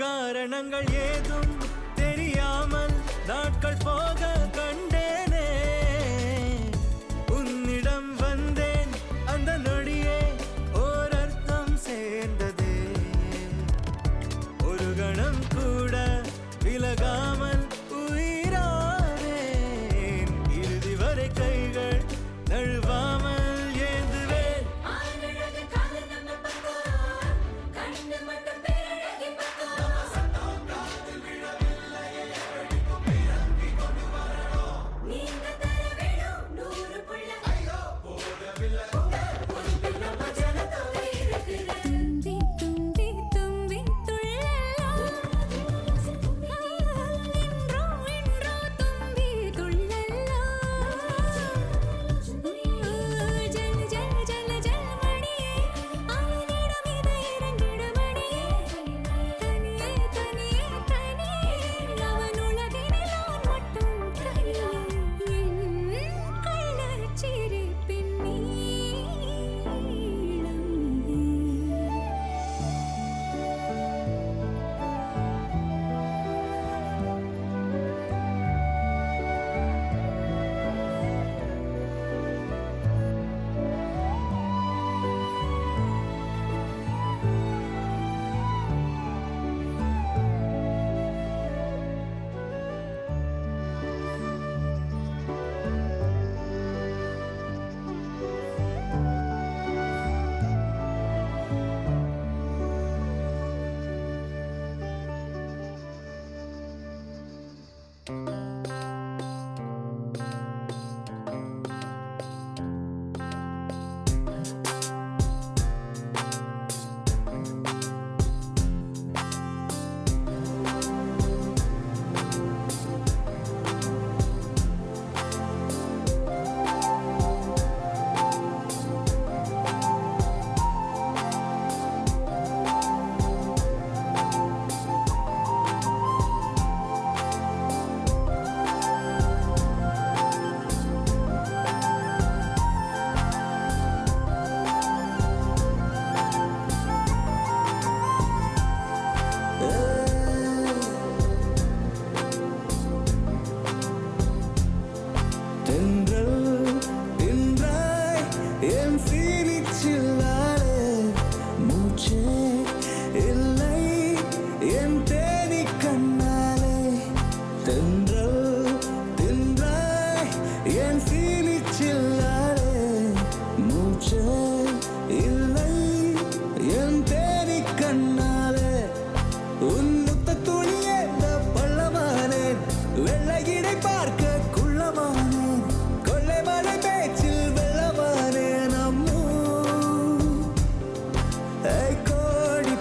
காரணங்கள் ஏதும் தெரியாமல் நாட்கள் போக கண்டேனே உன்னிடம் வந்தேன் அந்த நொடியே ஓர் அர்த்தம் சேர்ந்ததே ஒரு கணம் கூட விலகாமல் உயிரானேன் இறுதி வரை கைகள் நழுவாமல்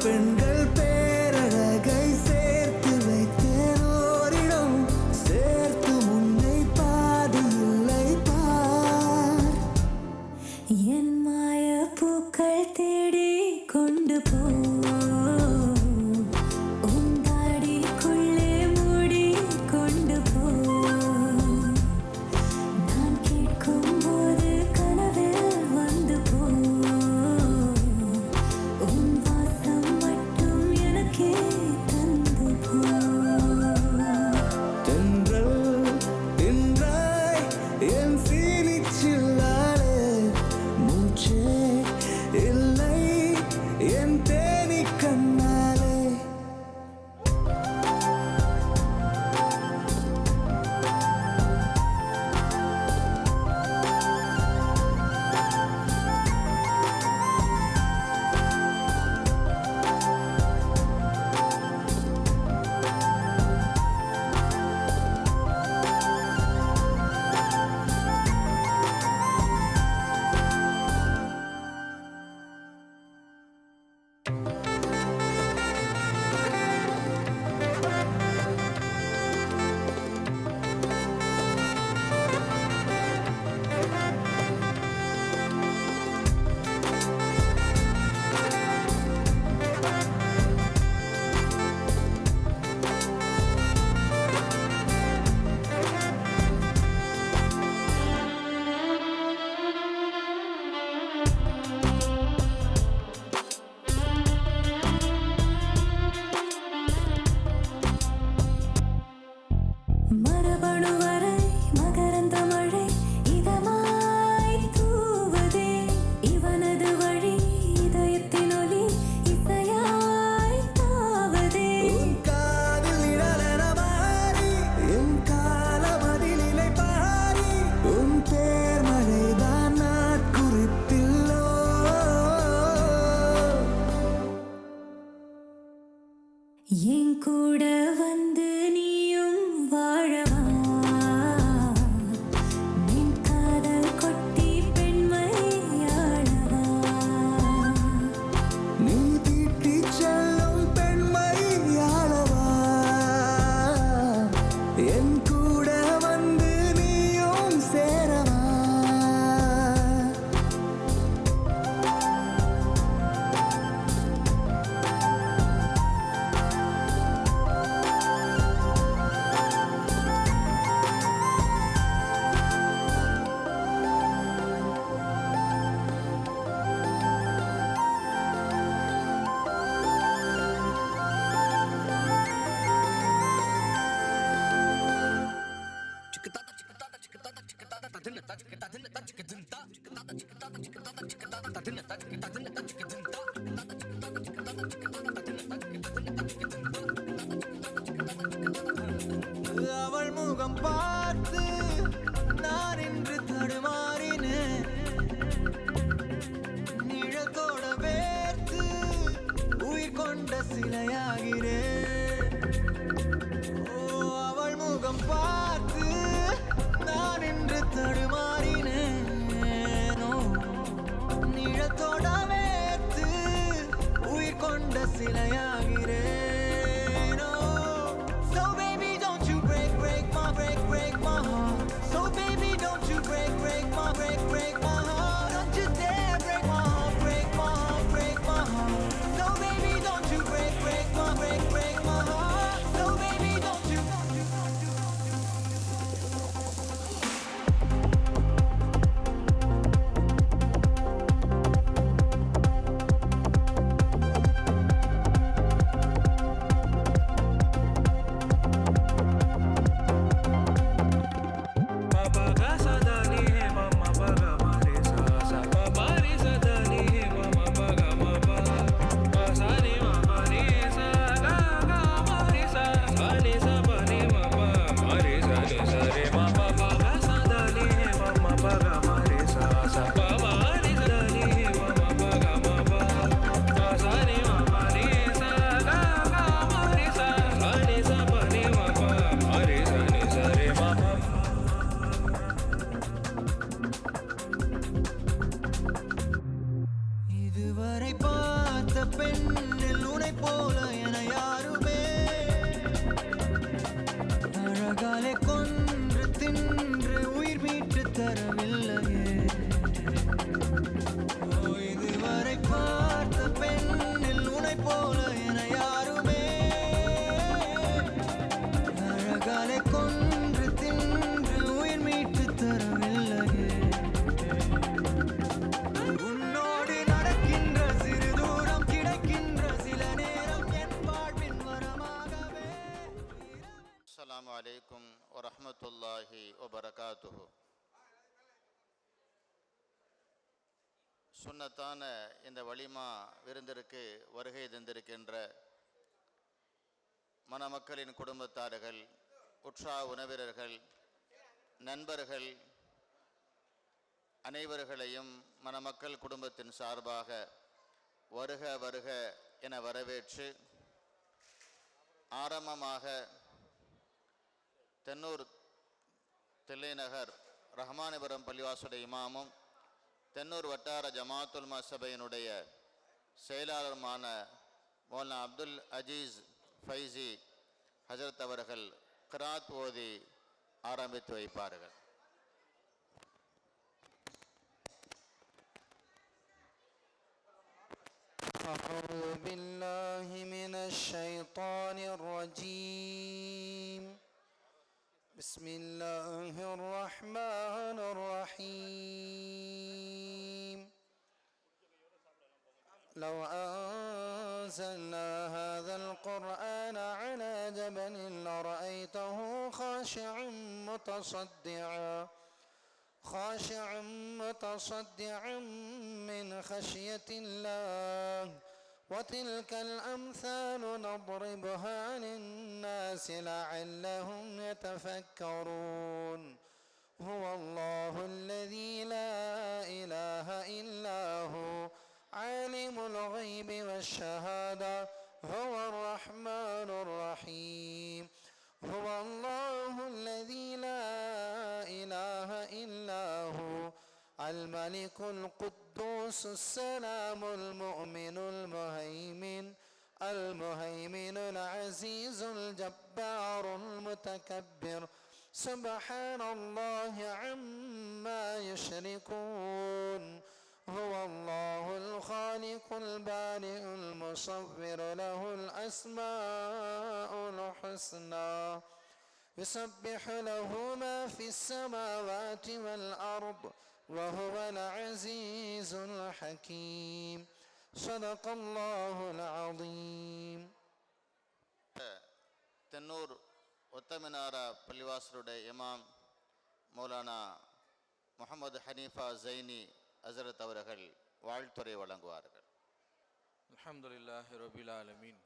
பெண்கள் பேரழகை சேர்த்து வைத்தேன் ஓரிடம் என் கூட வந்து நீயும் வாழவா என் காதல் கொட்டி பெண்மையாளவா நீ தீட்டி செல்லும் பெண்மையாளவா என் கூட வந்து நீயும் சேரவா அவள் முகம் பார்த்து நான் இன்று தடுமாறினேன் நிழத்தோட வேர்த்து உயிர் கொண்ட சிலையாகிறேன் ஓ அவள் முகம் பார்த்து நான் இன்று தடுமாறினேன் ஓ, நிழத்தோட வேர்த்து உயிர் கொண்ட சிலையாகிறேன் இதுவரை பார்த்த பெண்ணில் உனை போல என யாருமே அழகாலே கொன்று தின்று உயிர் மீட்டு தரவில்லையே ஓ, இதுவரை பார்த்த பெண்ணில் உனை போல என யாருமே அழகாலே கொன்று தின்று உயிர் மீட்டு தரவில்லையே அஸ்ஸலாமு அலைக்கும் வரஹ்மத்துல்லாஹி வபரகாத்துஹு. சுன்னத்தான இந்த வலிமா விருந்திற்கு வருகை தந்திருக்கின்ற மணமக்களின் குடும்பத்தார்கள், உற்சாக உணவினர்கள், நண்பர்கள் அனைவர்களையும் மணமக்கள் குடும்பத்தின் சார்பாக வருக வருக என வரவேற்று ஆரம்பமாக தென்னூர் தில்லைநகர் ரஹ்மானிபுரம் பள்ளிவாசுடைய இமாமும் தென்னூர் வட்டார ஜமாத்துல் மசபையினுடைய செயலாளருமான மௌலானா அப்துல் அஜீஸ் ஃபைசி ஹஜரத் அவர்கள் கிராத் ஓதி ஆரம்பித்து வைப்பார்கள். أعوذ بالله من الشيطان الرجيم. بسم الله الرحمن الرحيم. لو أنزلنا هذا القرآن على جبل لرأيته خاشعا متصدعا من خشية الله. وتلك الأمثال نضربها للناس لعلهم يتفكرون. هو الله الذي لا إله إلا هو عالم الغيب والشهادة هو الرحمن الملك القدوس السلام المؤمن المهيمن العزيز الجبار المتكبر سبحان الله عما يشركون هو الله الخالق البارئ المصور له الأسماء الحسنى يسبح له ما في السماوات والأرض وهو العزيز الحكيم صدق الله العظيم. தென்னூர் ஒத்தமினாரா பள்ளிவாசலுடைய இமாம் மௌலானா முகமது ஹனீஃபா ஜைனி ஹசரத் அவர்கள் வாழ்த்துரை வழங்குவார்கள். அல்ஹம்துலில்லாஹி ரபில் ஆலமீன்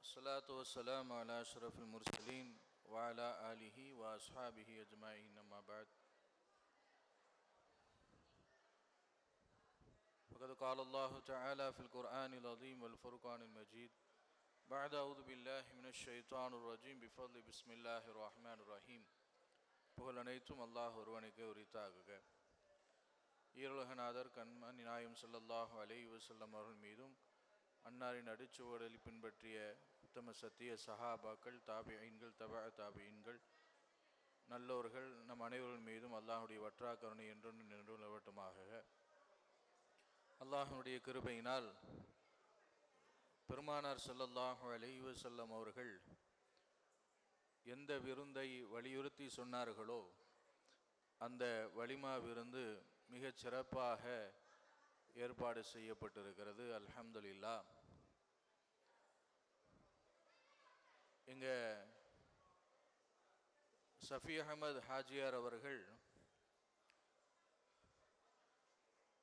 அஸ்ஸலாத்து வஸ்ஸலாமு அலா அஷ்ரஃபில் முர்சலீன் வ அலா ஆலிஹி வ அஸ்ஹாபிஹி அஜ்மஈன் அம்மா பஅத். فقد قال الله تعالى في القرآن العظيم والفرقان المجيد بعد أعوذ بالله من الشيطان الرجيم بفضل بسم الله الرحمن الرحيم. புகழ் அனைத்தும் அல்லாஹ் ஒருவனுக்கே உரித்தாகுக. ஈருலகநாதர் கண்மணி நாயம் ஸல்லல்லாஹு அலைஹி வஸல்லம் அவர்கள் மீதும் அன்னாரின் அடிச்சுவடலில் பின்பற்றிய உத்தம சத்திய சஹாபாக்கள் தாபிஈன்கள் தாபிஈன்கள் நல்லோர்கள் நம் அனைவர்கள் மீதும் அல்லாஹுடைய வற்றா கருணை என்றொன்று நின்று நிலவட்டுமாக. அல்லாஹனுடைய கிருபையினால் பெருமானார் ஸல்லல்லாஹு அலைஹி வஸல்லம் அவர்கள் எந்த விருந்தை வலியுறுத்தி சொன்னார்களோ அந்த வலிமா விருந்து மிகச் சிறப்பாக ஏற்பாடு செய்யப்பட்டிருக்கிறது. அல்ஹம்துலில்லாஹ். இங்க சஃபி அஹமது ஹாஜியார் அவர்கள்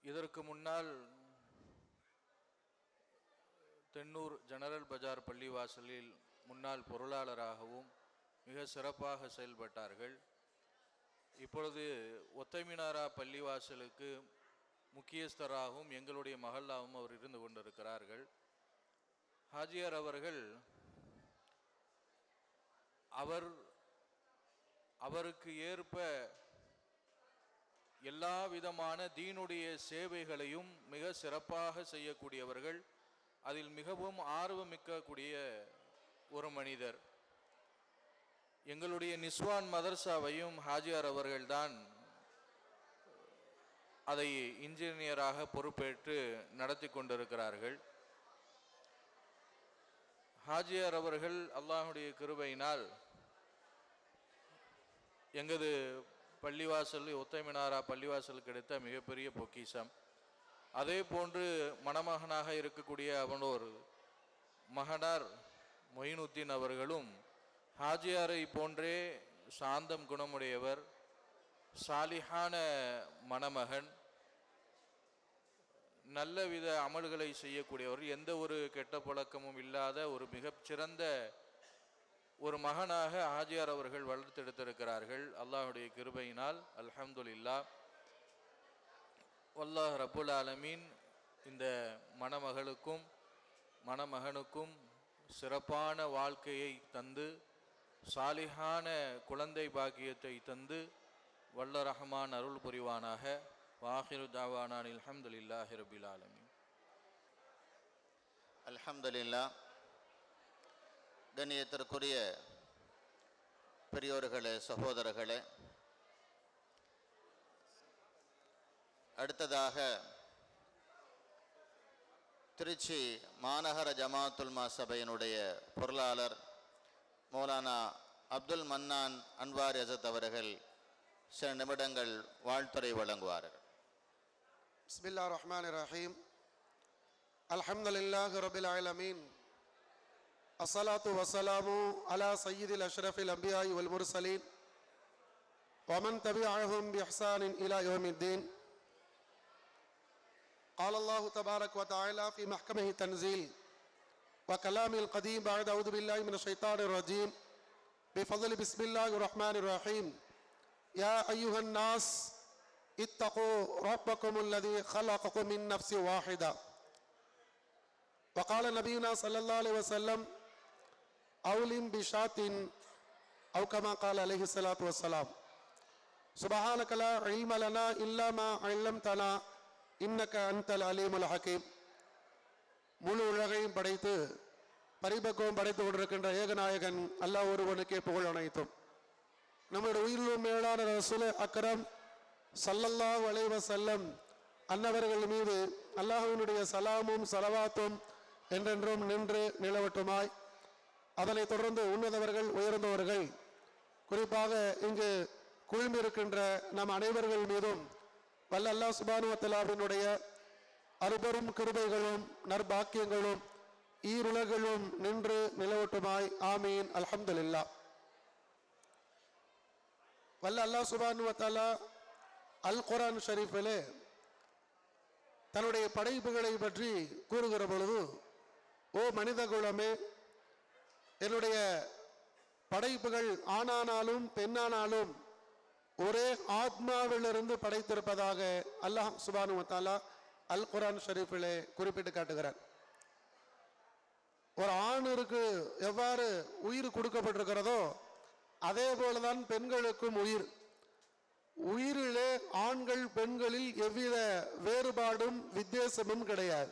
இதற்கு முன்னால் தென்னூர் ஜெனரல் பஜார் பள்ளிவாசலில் முன்னாள் பொருளாளராகவும் மிக சிறப்பாக செயல்பட்டார்கள். இப்பொழுது ஒத்தைமினாரா பள்ளிவாசலுக்கு முக்கியஸ்தராகவும் எங்களுடைய மஹல்லாவும் அவர் இருந்து கொண்டிருக்கிறார்கள். ஹாஜியார் அவர்கள் அவருக்கு ஏற்ப எல்லா விதமான தீனுடைய சேவைகளையும் மிக சிறப்பாக செய்யக்கூடியவர்கள். அதில் மிகவும் ஆர்வமிக்கக்கூடிய ஒரு மனிதர். எங்களுடைய நிஸ்வான் மதர்சாவையும் ஹாஜியார் அவர்கள்தான் அதை இன்ஜினியராக பொறுப்பேற்று நடத்தி கொண்டிருக்கிறார்கள். ஹாஜியார் அவர்கள் அல்லாஹுடைய கிருபையினால் எங்களது பள்ளிவாசல் ஒத்தைமினாரா பள்ளிவாசல் கிடைத்த மிகப்பெரிய பொக்கிஷம். அதே போன்று மணமகனாக இருக்கக்கூடிய அவனோர் மகனார் மொயினுத்தீன் அவர்களும் ஹாஜியாரை போன்றே சாந்தம் குணமுடையவர், சாலிஹான மணமகன், நல்ல வித அமல்களை செய்யக்கூடியவர், எந்த ஒரு கெட்ட பழக்கமும் இல்லாத ஒரு மிகச்சிறந்த ஒரு மகனாக ஹாஜியார் அவர்கள் வளர்த்தெடுத்திருக்கிறார்கள். அல்லாஹுடைய கிருபையினால் அல்ஹம்துலில்லாஹ். அல்லாஹ் ரப்புல் ஆலமீன் இந்த மணமகளுக்கும் மணமகனுக்கும் சிறப்பான வாழ்க்கையை தந்து சாலிஹான குழந்தை பாக்கியத்தை தந்து வல்ல ரஹ்மான் அருள் புரிவானாக. வாஹிரு தாவானான் அல்ஹம்துலில்லாஹி ரப்பில் ஆலமீன். அல்ஹம்துலில்லாஹ். கண்ணியத்திற்குரிய பெரியோர்களே, சகோதரர்களே, அடுத்ததாக திருச்சி மாநகர ஜமாத்துல்மா சபையினுடைய பொருளாளர் மௌலானா அப்துல் மன்னான் அன்வார் ஹசரத் அவர்கள் சில நிமிடங்கள் வாழ்த்துரை வழங்குவார்கள். பிஸ்மில்லாஹிர் ரஹ்மானிர் ரஹீம். அல்ஹம்துலில்லாஹி ரப்பில் ஆலமீன். அஸ்ஸலாத்து வஸ்ஸலாமு அலா சய்யிதில் அஷ்ரஃபில் அன்பியாஇ வல் முர்சலீன் வமன் தபிஅஹும் பிஇஹ்சானின் இலா யௌமிddin. قال الله تبارك وتعالى في محكمه التنزيل وكلامه القديم بعد أعوذ بالله من الشيطان الرجيم بفضل بسم الله الرحمن الرحيم. يا أيها الناس اتقوا ربكم الذي خلقكم من نفس واحدة. وقال نبينا صلى الله عليه وسلم أولم بشاة أو كما قال عليه الصلاة والسلام. சுபஹானக லா இல்ம லனா இல்லா மா அல்லம்தனா இன்னக அன்தல் அலீமுல் ஹகீம். முழு உலகையும் படைத்து பரிபக்குவம் படைத்து கொண்டிருக்கின்ற ஏகநாயகன் அல்லாஹ் ஒருவனுக்கே புகழ் அனைத்தும். நம்முடைய உயிரிலும் மேலான ரசூல் அக்ரம் ஸல்லல்லாஹு அலைஹி வஸல்லம் அன்னவர்கள் மீது அல்லாஹ்வினுடைய சலாமும் சலவாத்தும் என்றென்றும் நின்று நிலவட்டுமாய். அதனைத் தொடர்ந்து உன்னதவர்கள் உயர்ந்தவர்கள் குறிப்பாக இங்கு குழுமிருக்கின்ற நம் அனைவர்கள் மீதும் வல்ல அல்லாஹ் சுப்ஹானஹு வ தஆலாவினுடைய அருபெரும் கிருபைகளும் நற்பாக்கியங்களும் ஈருலகிலும் நின்று நிலவட்டுமாய். ஆமீன். அல்ஹம்துலில்லாஹ். வல்ல அல்லாஹ் சுப்ஹானஹு வ தஆலா அல் குர்ஆன் ஷரீஃபிலே தன்னுடைய படைப்புகளை பற்றி கூறுகிற பொழுது, ஓ மனித குலமே, என்னுடைய படைப்புகள் ஆணானாலும் பெண்ணானாலும் ஒரே ஆத்மாவிலிருந்து படைத்திருப்பதாக அல்லாஹ் சுப்ஹானஹு வ தஆலா அல் குர்ஆன் ஷரீஃபிலே குறிப்பிட்டு காட்டுகிறார். ஒரு ஆணிற்கு எவ்வாறு உயிர் கொடுக்கப்பட்டிருக்கிறதோ அதே போலதான் பெண்களுக்கும் உயிர். உயிரிலே ஆண்கள் பெண்களில் எவ்வித வேறுபாடும் வித்தியாசமும் கிடையாது.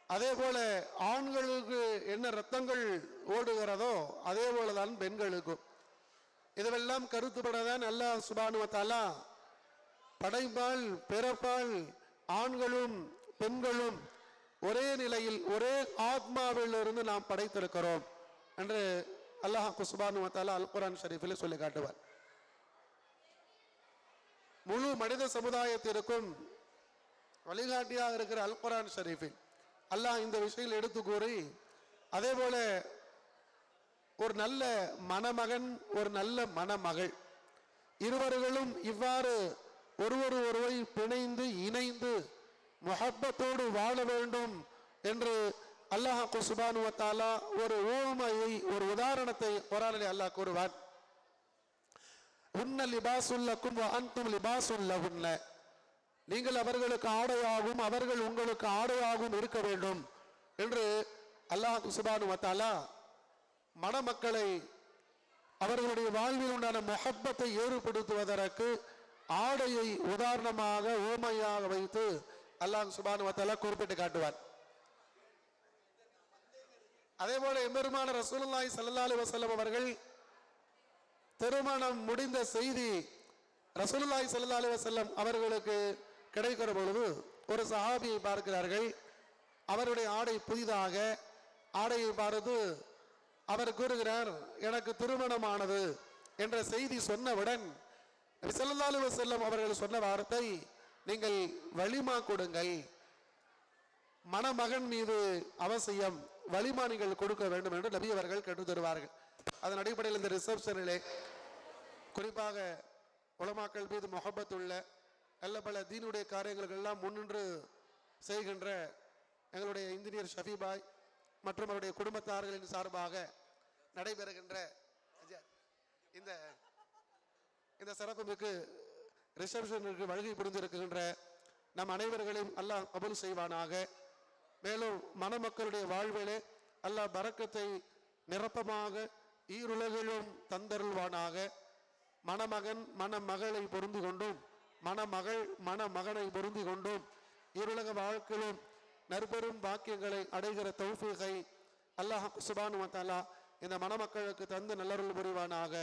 அதே போல ஆண்களுக்கு என்ன ரத்தங்கள் ஓடுகிறதோ அதே போலதான் பெண்களுக்கும். இதுவெல்லாம் கருத்துப்படதான் அல்லாஹ் சுப்ஹானஹு வ தஆலா படைப்பால் பிறப்பால் ஆண்களும் பெண்களும் ஒரே நிலையில் ஒரே ஆத்மாவிலிருந்து நாம் படைத்திருக்கிறோம் என்று அல்லாஹ் சுப்ஹானஹு வ தஆலா அல் குர்ஆன் ஷரீஃபில் சொல்லி காட்டுவார். முழு மனித சமுதாயத்திற்கும் வழிகாட்டியாக இருக்கிற அல் குர்ஆன் ஷரீஃபில் அல்லாஹ் இந்த விஷயத்தில் எடுத்து கூறி, அதே போல ஒரு நல்ல மணமகன் ஒரு நல்ல மணமகள் இருவர்களும் இவ்வாறு ஒருவரை பிணைந்து இணைந்து முஹப்பத்தோடு வாழ வேண்டும் என்று அல்லாஹ் சுப்ஹானஹு வ தஆலா ஒரு உவமையை ஒரு உதாரணத்தை குர்ஆனிலே அல்லாஹ் கூறுவார். உன்ன லிபாசுல் லக்கும் வ அன்தும் லிபாசுல் லஹுன்ன, நீங்கள் அவர்களுக்கு ஆடையாகவும் அவர்கள் உங்களுக்கு ஆடையாகவும் இருக்க வேண்டும் என்று அல்லாஹ் சுப்ஹானஹு வ தஆலா மணமக்களை அவர்களுடைய வாழ்வில் உண்டான முஹப்பத்தை ஏற்படுத்துவதற்கு ஆடையை உதாரணமாக உவமையாக வைத்து அல்லாஹ் சுப்ஹானஹு வ தஆலா குறிப்பிட்டு காட்டுவார். அதே போல எம்பெருமான ரசூலுல்லாஹி ஸல்லல்லாஹு அலைஹி வஸல்லம் அவர்கள் திருமணம் முடிந்த செய்தி ரசூலுல்லாஹி ஸல்லல்லாஹு அலைஹி வஸல்லம் அவர்களுக்கு கிடைக்கிற பொழுது ஒரு சஹாபியை பார்க்கிறார்கள். அவருடைய ஆடை புதிதாக ஆடையை பார்த்து அவர் கூறுகிறார், எனக்கு திருமணமானது என்ற செய்தி சொன்னவுடன் ஸல்லல்லாஹு அலைஹி வஸல்லம் அவர்கள் சொன்ன வார்த்தை, நீங்கள் வலிமா கொடுங்கள், மணமகன் மீது அவசியம் வலிமா நீங்கள் கொடுக்க வேண்டும் என்று நபி அவர்கள் கற்றுத் தருவார்கள். அதன் அடிப்படையில் இந்த ரிசப்ஷனிலே குறிப்பாக உலமாக்கள் மீது முஹப்பத்துள்ள நல்ல பல தீனுடைய காரியங்களுக்கு எல்லாம் முன்னின்று செய்கின்ற எங்களுடைய இன்ஜினியர் ஷஃபிபாய் மற்றும் அவருடைய குடும்பத்தார்களின் சார்பாக நடைபெறுகின்ற இந்த இந்த சிறப்புமிக்கு ரிசப்ஷனுக்கு வருகை புரிந்திருக்கின்ற நம் அனைவர்களையும் அல்லாஹ் கபூல் செய்வானாக. மேலும் மணமக்களுடைய வாழ்விலே அல்லாஹ் பரக்கத்தை நிரப்பமாக ஈருலகிலும் தந்தருள்வானாக. மணமகன் மணமகளை பொருந்தி கொண்டும் மணமகள் மணமகனை பொருந்தி கொண்டும் ஈருலக வாழ்க்கையிலும் நற்பெரும் பாக்கியங்களை அடைகிற தௌஃபீகை அல்லாஹ் சுப்ஹானஹு வ தஆலா இந்த மணமக்களுக்கு தந்து நல்லருள் புரிவானாக.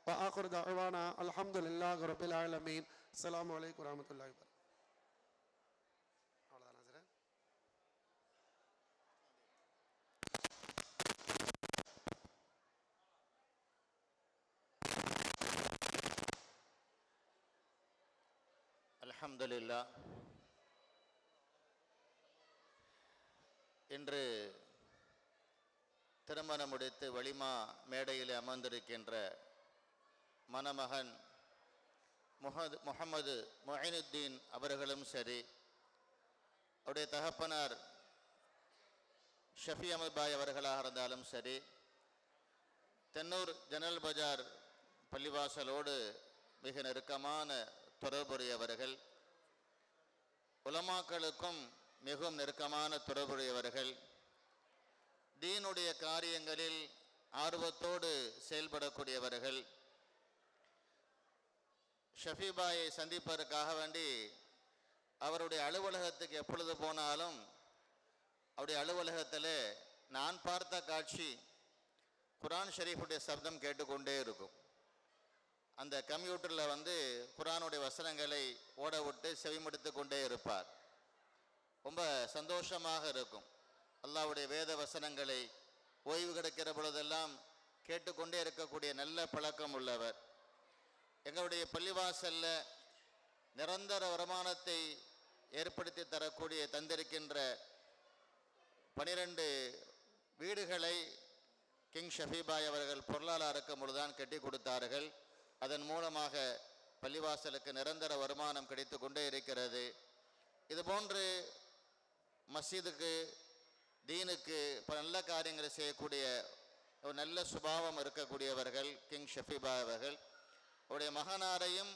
வ ஆகிரு தஅவானா அல்ஹம்துலில்லாஹி ரப்பில் ஆலமீன். அஸ்ஸலாமு அலைக்கும் வரஹ்மத்துல்லாஹி வபரகாத்துஹு. அல்ஹம்துலில்லாஹ். இன்று திருமணம் முடித்து வலிமா மேடையில் அமர்ந்திருக்கின்ற மணமகன் முஹம்மது முஹைனுத்தீன் அவர்களும் சரி, அவருடைய தகப்பனார் ஷஃபி அஹ்மத் பாய் அவர்களாக இருந்தாலும் சரி, தென்னூர் ஜனரல் பஜார் பள்ளிவாசலோடு மிக நெருக்கமான தொடர்புடையவர்கள், உலமாக்களுக்கும் மிகவும் நெருக்கமான தொடர்புடையவர்கள், தீனுடைய காரியங்களில் ஆர்வத்தோடு செயல்படக்கூடியவர்கள், ஷஃபிபாயை சந்திப்பதற்காக வேண்டி அவருடைய அலுவலகத்துக்கு எப்பொழுது போனாலும் அவருடைய அலுவலகத்தில் நான் பார்த்த காட்சி குர்ஆன் ஷரீஃபுடைய சப்தம் கேட்டுக்கொண்டே இருக்கும். அந்த கம்ப்யூட்டரில் குர்ஆனுடைய வசனங்களை ஓட விட்டு செவிமடுத்து கொண்டே இருப்பார். ரொம்ப சந்தோஷமாக இருக்கும். அல்லாஹ்வுடைய வேத வசனங்களை ஓய்வு கிடைக்கிற பொழுதெல்லாம் கேட்டுக்கொண்டே இருக்கக்கூடிய நல்ல பழக்கம் உள்ளவர். எங்களுடைய பள்ளிவாசல்ல நிரந்தர வருமானத்தை ஏற்படுத்தி தரக்கூடிய தந்திருக்கின்ற 12 வீடுகளை கிங் ஷஃபிபாய் அவர்கள் பொருளாளர் இருக்கும் பொழுதுதான் கட்டி கொடுத்தார்கள். அதன் மூலமாக பள்ளிவாசலுக்கு நிரந்தர வருமானம் கிடைத்து கொண்டே இருக்கிறது. இதுபோன்று மஸ்ஜிதுக்கு தீனுக்கு பல நல்ல காரியங்களை செய்யக்கூடிய ஒரு நல்ல சுபாவம் இருக்கக்கூடியவர்கள் கிங் ஷஃபிபாய் அவர்கள். அவருடைய மகனாரையும்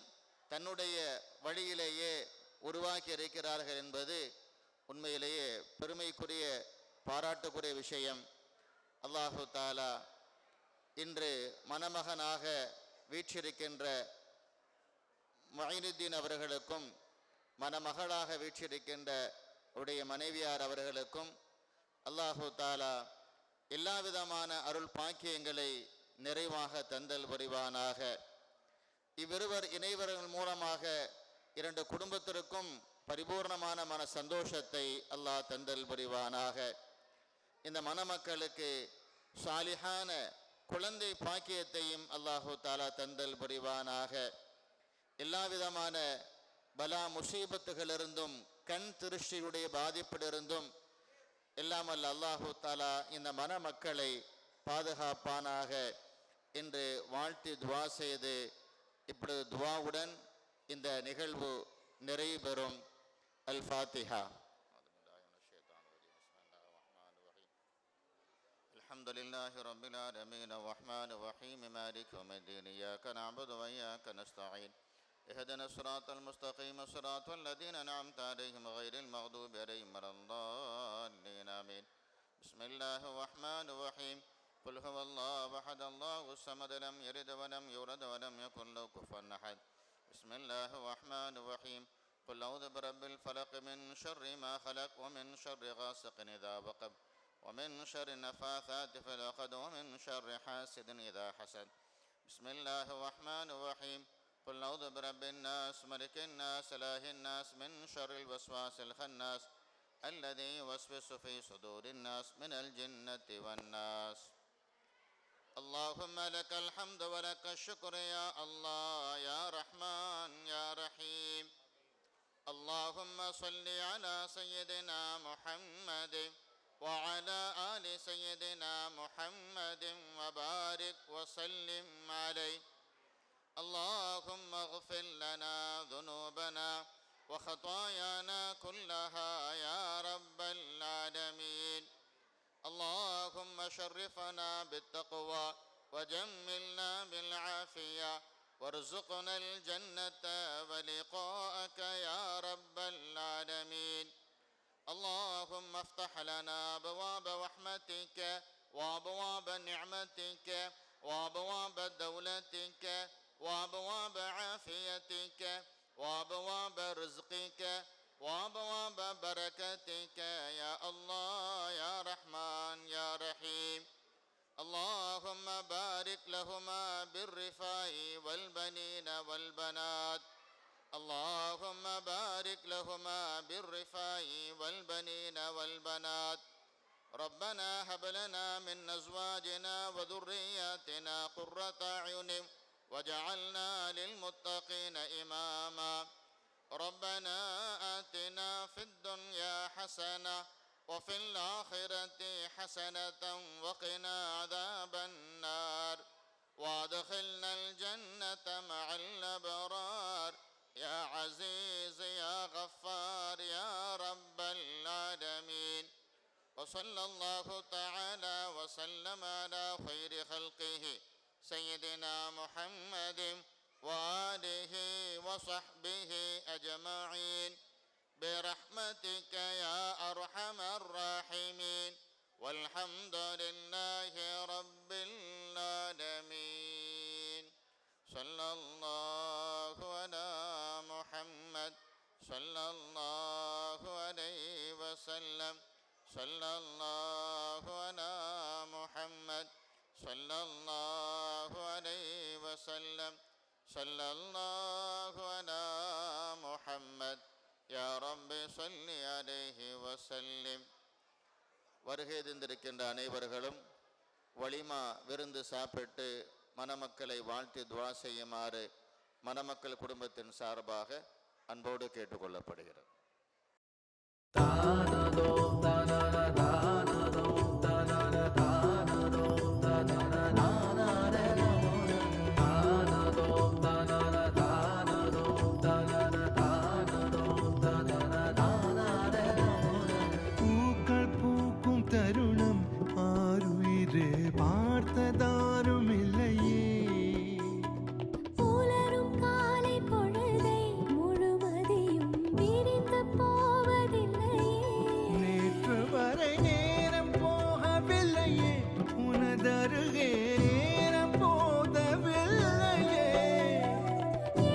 தன்னுடைய வழியிலேயே உருவாக்கி இருக்கிறார்கள் என்பது உண்மையிலேயே பெருமைக்குரிய பாராட்டுக்குரிய விஷயம். அல்லாஹு தாலா இன்று மணமகனாக வீற்றிருக்கின்ற முஈனுத்தீன் அவர்களுக்கும் மணமகளாக வீற்றிருக்கின்ற உடைய மனைவியார் அவர்களுக்கும் அல்லாஹு தாலா எல்லா விதமான அருள் பாக்கியங்களை நிறைவாக தந்தல் புரிவானாக. இவ்விருவர் இணைவர்கள் மூலமாக 2 குடும்பத்திற்கும் பரிபூர்ணமான மன சந்தோஷத்தை அல்லாஹ் தந்தல் புரிவானாக. இந்த மணமக்களுக்கு சாலிஹான குழந்தை பாக்கியத்தையும் அல்லாஹு தாலா தந்தல் புரிவானாக. எல்லா விதமான பலா முசீபத்துகளிலிருந்தும் கண் திருஷ்டியுடைய பாதிப்பிலிருந்தும் எல்லாம் அல்ல அல்லாஹு தாலா இந்த மணமக்களை பாதுகாப்பானாக என்று வாழ்த்தி துவா செய்து இப்பொழுது துவாவுடன் இந்த நிகழ்வு நிறைவு பெறும். அல் ஃபாத்திஹா. الحمد لله رب العالمين الرحمن الرحيم مالك يوم الدين إياك نعبد وإياك نستعين اهدنا الصراط المستقيم صراط الذين أنعمت عليهم غير المغضوب عليهم ولا الضالين آمين. بسم الله الرحمن الرحيم. قل هو الله أحد الله الصمد لم يلد ولم يولد ولم يكن له كفوا أحد. بسم الله الرحمن الرحيم. قل أعوذ برب الفلق من شر ما خلق ومن شر غاسق إذا وقب ومن شر النفاثات في العقد ومن شر حاسد إذا حسد. بسم الله الرحمن الرحيم. قل أعوذ برب الناس ملك الناس إله الناس من شر الوسواس الخناس الذي يوسوس في صدور الناس من الجنة والناس. اللهم لك الحمد ولك الشكر يا الله يا رحمن يا رحيم. اللهم صل على سيدنا محمد وعلى آل سيدنا محمد وبارك وسلم عليه. اللهم اغفر لنا ذنوبنا وخطايانا كلها يا رب العالمين. اللهم شرفنا بالتقوى وجملنا بالعافية وارزقنا الجنة ولقاءك يا رب العالمين. اللهم افتح لنا أبواب رحمتك وأبواب نعمتك وأبواب دولتك وأبواب عافيتك وأبواب رزقك وأبواب بركتك يا الله يا رحمن يا رحيم. اللهم بارك لهما بالرفاء والبنين والبنات. اللهم بارك لهما بالرفاء والبنين والبنات. ربنا هب لنا من أزواجنا وذرياتنا قرة أعين وجعلنا للمتقين إماما. ربنا آتنا في الدنيا حسنة وفي الآخرة حسنة وقنا عذاب النار وادخلنا الجنة مع الأبرار يا عزيز يا غفار يا رب العالمين. وصلى الله تعالى وسلم على خير خلقه سيدنا محمد وآله وصحبه أجمعين برحمتك يا أرحم الراحمين والحمد لله رب العالمين. ஸல்லல்லாஹு அலா முஹம்மத் ஸல்லல்லாஹு அலைஹி வஸல்லம் ஸல்லல்லாஹு அலா முஹம்மத் ஸல்லல்லாஹு அலைஹி வஸல்லம் ஸல்லல்லாஹு அலா முஹம்மத் யா ரப்பி ஸல்லி அலைஹி வஸல்லிம். வருகை தந்திருக்கின்ற அனைவர்களும் வலிமா விருந்து சாப்பிட்டு மணமக்களை வாழ்த்தி துஆ செய்யுமாறு மணமக்கள் குடும்பத்தின் சார்பாக அன்போடு கேட்டுக்கொள்ளப்படுகிறது. பூக்கள் பூக்கும் தருணம் ஆருயிரே பார்த்ததாரும் இல்லையே. புலரும் காலை பொழுதை முழுவதையும் பிரிந்து போவதில்லையே. நேற்று வரை நேரம் போகவில்லையே, உனதருகே நேரம் போதவில்லையே.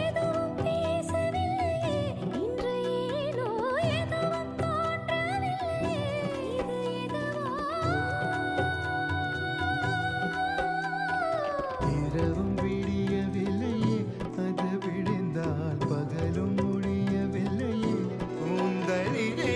எதுவும் பேசவில்லையே, இன்று ஏனோ எதுவும் தோன்றவில்லையே. இது எதுவோ இரவும் விடியவில்லையே, அது விடிந்தால் பகலும் முடியவில்லையே. கூந்தலிலே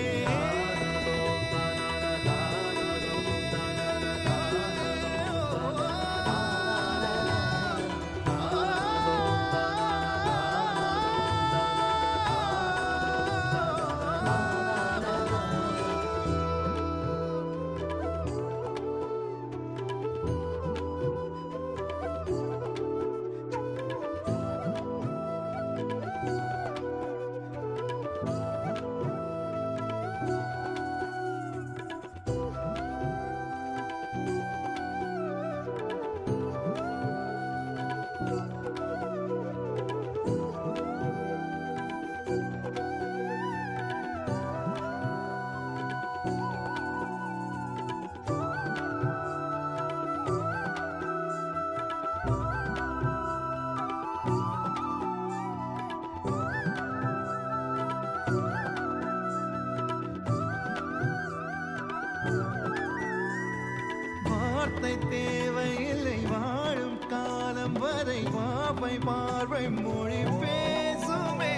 வார்த்தை தேவையில்லை, வாழும் காலம் வரை வாவை பார்வை மொழி பேசுமே.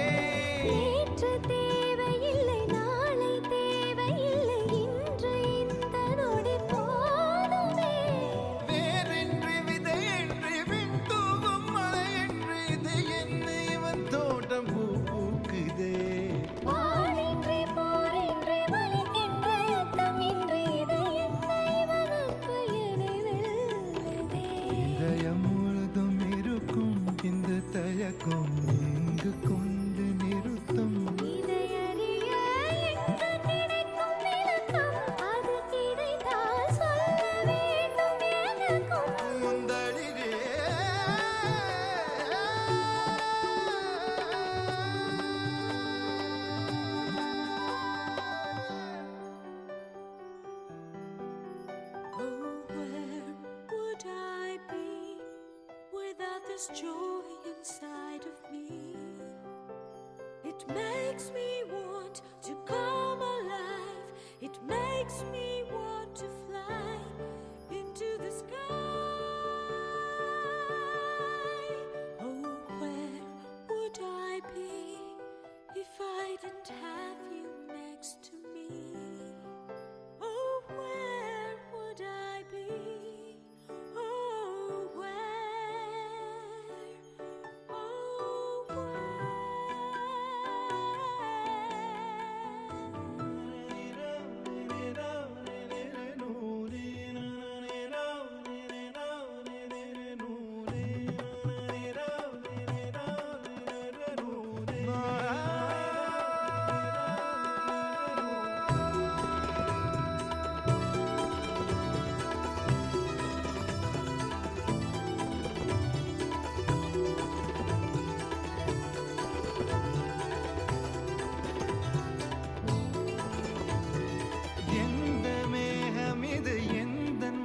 நேற்று தேவையில்லை, நாளை தேவையில்லை, இன்று இந்த நொடி போதுமே. வேறின்றி விதையின்றி விண் தூவும் மழையின்றி இது என்ன இவன் தோட்டம் பூ பூக்குதே. வானின்றி போரின்றி வலிக்கின்ற யுத்தமின்றி இது என்ன இவனுக்கு என்னை வெல்லுதே. இதயம் முழுதும் இருக்கும் இந்த தயக்கம் எங்கு கொண்டு நிறுத்தும். இதை அறிய எங்கு கிடைக்கும் விளக்கம், அது கிடைத்தால் சொல்ல வேண்டும் எனக்கும். முந்தழிலே Oh, where would I be without this joy inside of me? It makes me want to come alive. It makes me want to fly into the sky. Oh, where would I be if I didn't have you next to me? Oh, where would I be? Oh, where? Oh, where?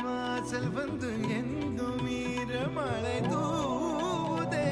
வாசல் வந்து எங்கும் ஈர மழை தூவுதே.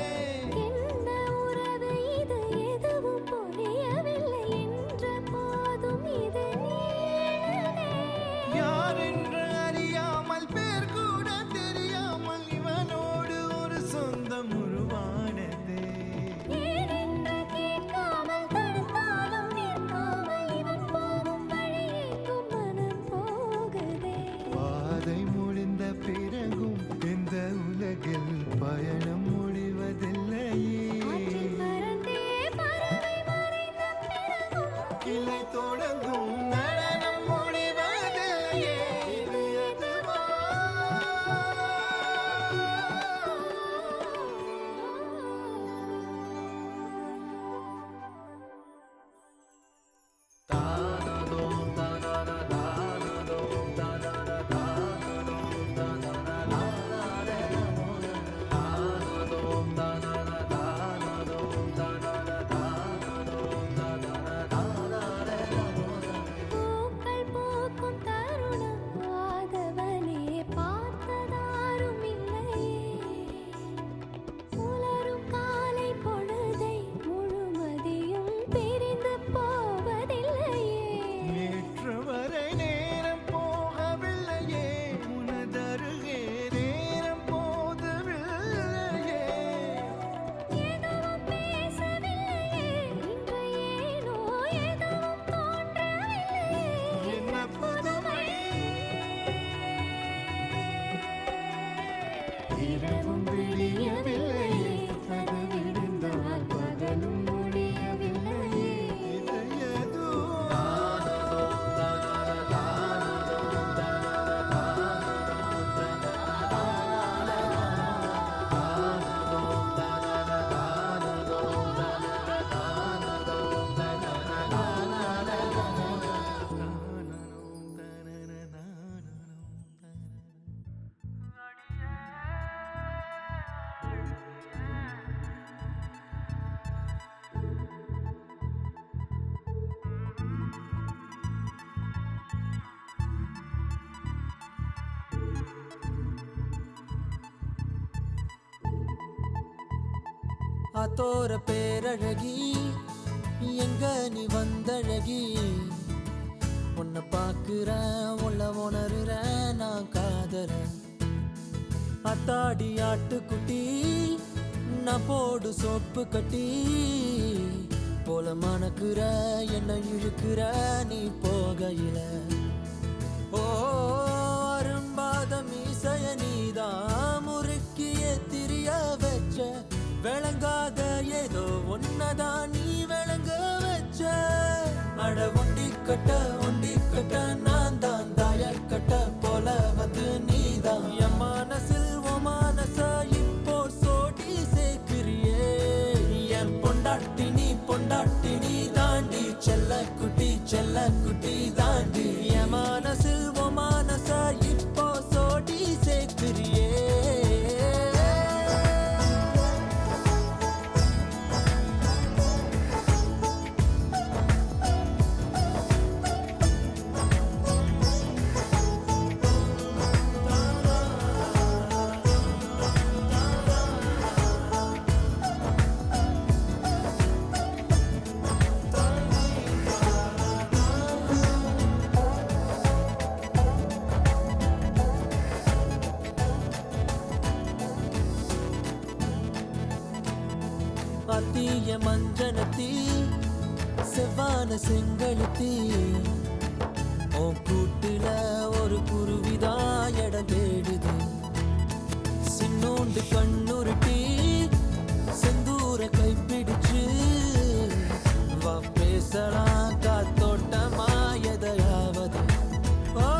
இரவும் விடியவில்லையே, அது விடிந்தால் பகலும் முடியவில்லையே. இது ஏதோ ஆத்தோர பேரழகி எங்க நீ வந்தழகி உன்னை பார்க்கிறேன் உள்ள உணர்றேன் நான் காதறேன் அத்தாடி ஆட்டுக்குட்டி நான் போடு சோப்பு கட்டி போல மணக்குற என்ன இழுக்கிற நீ போகையில ஓ அரும்பாத மீசைய நீதான் முறுக்கிய திரிய வச்ச விளங்காத ஏதோ ஒன்னதான் நீ விளங்க வச்ச அட ஒண்டி கட்ட நான் தான் தாயக்கட்ட போல வந்து நீதான் என் மனசில் ஓ மனச இப்போ சோடி சேர்க்கிறியே என் பொண்டாட்டி நீ தாண்டி செல்ல குட்டி தாண்டி என் மனசில் ஓ மனச இப்போ சோடி சேர்க்கிறியே அத்திய மஞ்சனத்தி செவ்வான செங்கழுத்தி உன் கூட்டுல ஒரு குருவிதான் இடம் தேடுது சின்னோண்டு கண்ணுருட்டி செந்தூர கைப்பிடிச்சு வா பேசலாம் காத்தோட்டமா எதையாவது ஓ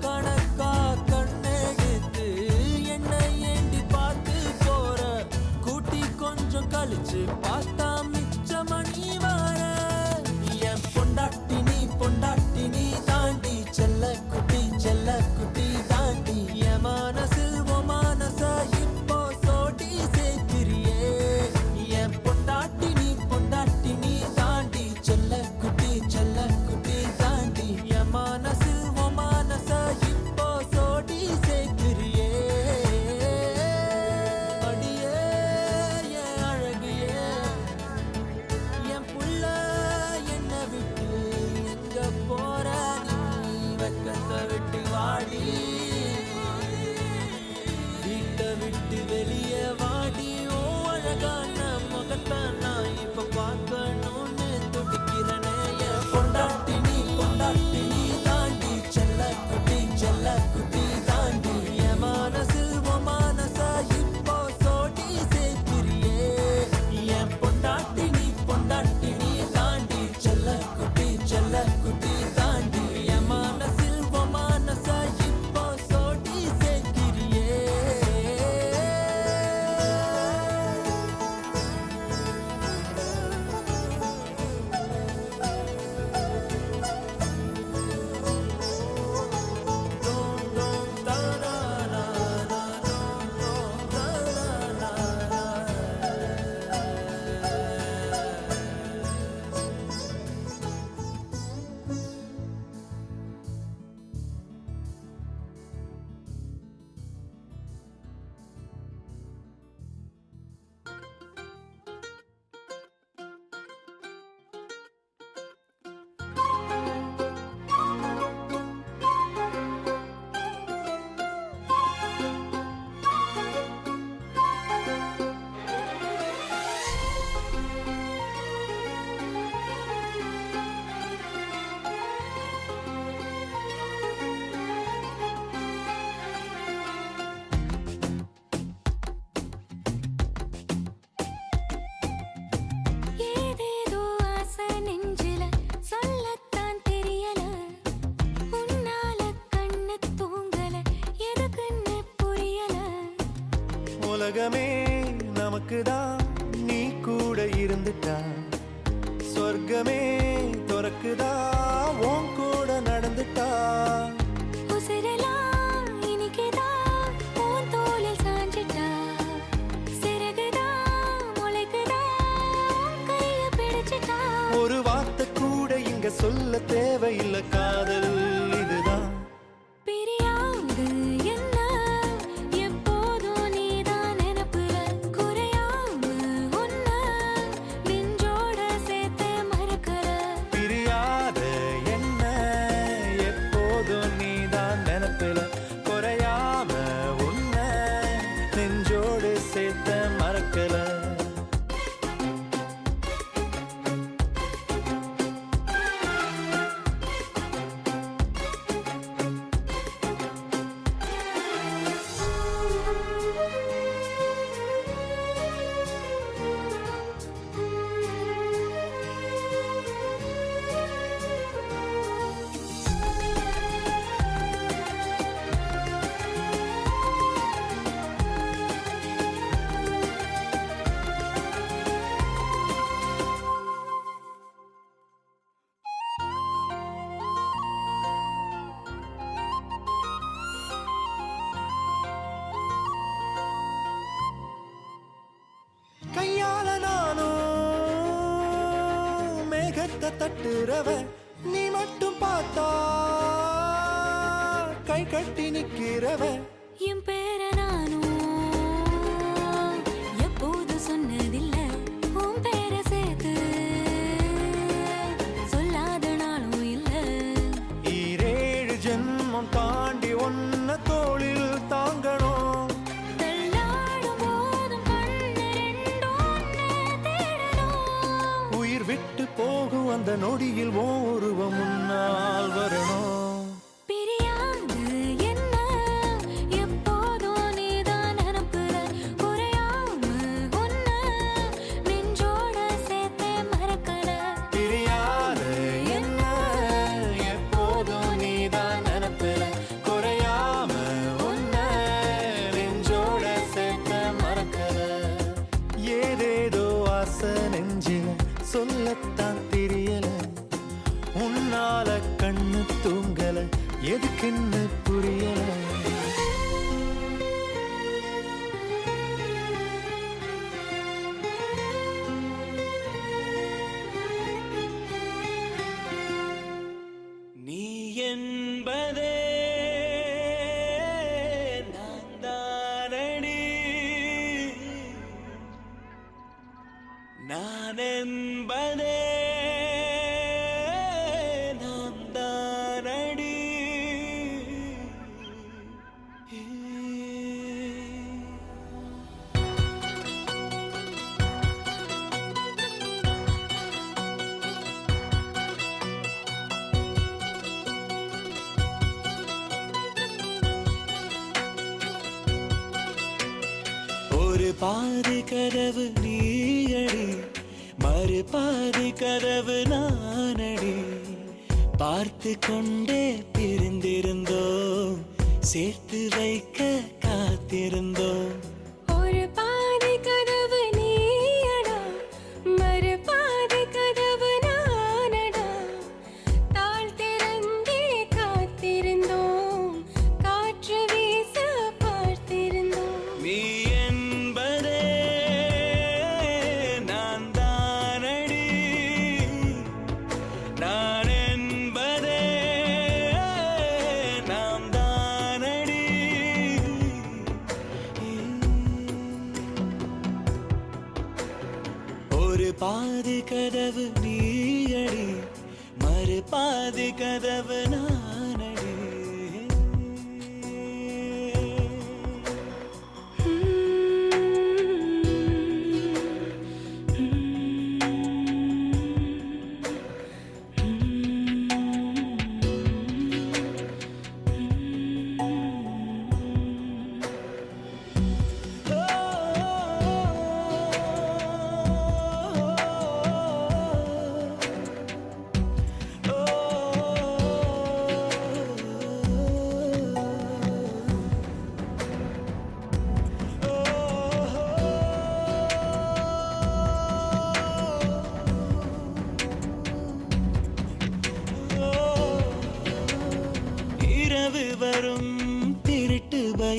கணக்கா கண்ணெடுத்து என்னை ஏண்டி பார்த்து போற கூட்டி கொஞ்சம் கழிச்சு பார்த்தா மிச்ச மணி வார என் பொண்டாட்டி நீ தாண்டி செல்ல குட்டி தாண்டி என் மனசில் ஓ மனச உலகமே நமக்குதான் நீ கூட இருந்துட்டா சொர்க்கமே துறக்குதா உன் கூட நடந்துட்டா உசிரெல்லாம் இனிக்குதான் உன் தோளில் சாஞ்சிட்டா சிறகுதான் முளைக்குதான் உன் கையை பிடிச்சிட்டா ஒரு வார்த்தை கூட இங்க சொல்ல தேவையில்லை காதல் இதுதான் பிரியாது என்ன எப்போதும் நீதான் நினைப்புல குறையாம உன்னை நெஞ்சோட சேர்த்து மறக்கற பிரியாத என்ன எப்போதும் நீதான் நினைப்பில குறையாம உன்னை நெஞ்சோடு சேர்த்த மறக்கல கையால நானும் மேகத்தை தட்டுறவன் நீ மட்டும் பார்த்தா கை கட்டி நிக்கிறவன் என் பேர நானும் எப்போது சொன்னதில்லை உன் பேர சேர்த்து சொல்லாத நாளும் இல்லை ஈரேழு ஜென்மம் தாண்டி ஒன்ன தோளில் தாங்கணும் தள்ளாடும் போதும் கண்ணு ரெண்டும் உன்னை தேடணும் உயிர் விட்டு போகும் அந்த நொடியில் ஓ உருவம் முன்னால் வரணும் பிரியாது என்ன எப்போதும் நீதான் நினைப்புல குறையாம உன்னை நெஞ்சோட சேர்த்து மறக்கல பிரியாத என்ன எப்போதும் நீதான் நினைப்பில குறையாம உன்னை நெஞ்சோட சேர்த்த மறக்கல ஏதேதோ ஆசை நெஞ்சில சொல்லத்தான் தெரியல உன்னால கண்ணு தூங்கல எதுக்குன்னு புரியல நீ என்பதே நான் தானடி நான் என்பதே நான் தானடி ஒரு பாதி கதவு நீயடி மறு பாதி கதவு நானடி பார்த்து கொண்டே பிரிந்திருந்தோம் சேர்த்து வைக்க காத்திருந்தோம் ஒரு பாதி கதவு நீயடா மறு பாதி கதவு நானடா தாழ் திறந்தே காத்திருந்தோம் காற்று வீச பார்த்திருந்தோம் நீ என்பதே நான் தானடி நான் என்பதே நாம் தானடி ஒரு பாதி கதவு நீயடி மறு பாதி கதவு நானடி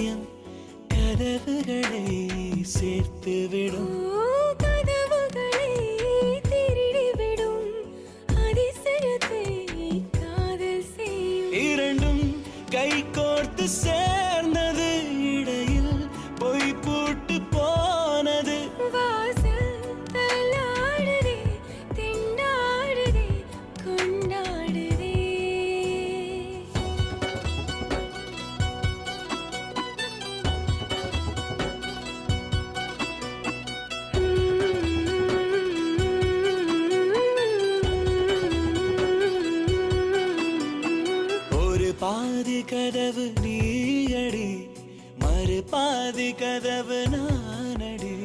இதயம் கதவுகளை சேர்த்துவிடும். கதவுகளை திருடிவிடும் அதிசயத்தை காதல் செய்யும். இரண்டும் கை கோர்த்து சேர்ந்தது, இடையில் பொய் பூட்டு போனது. வாசல் தள்ளாடுதே, திண்டாடுதே, கொண்டாடுதே. ஒரு பாதி கதவு நீயடி, மறு பாதி கதவு நானடி.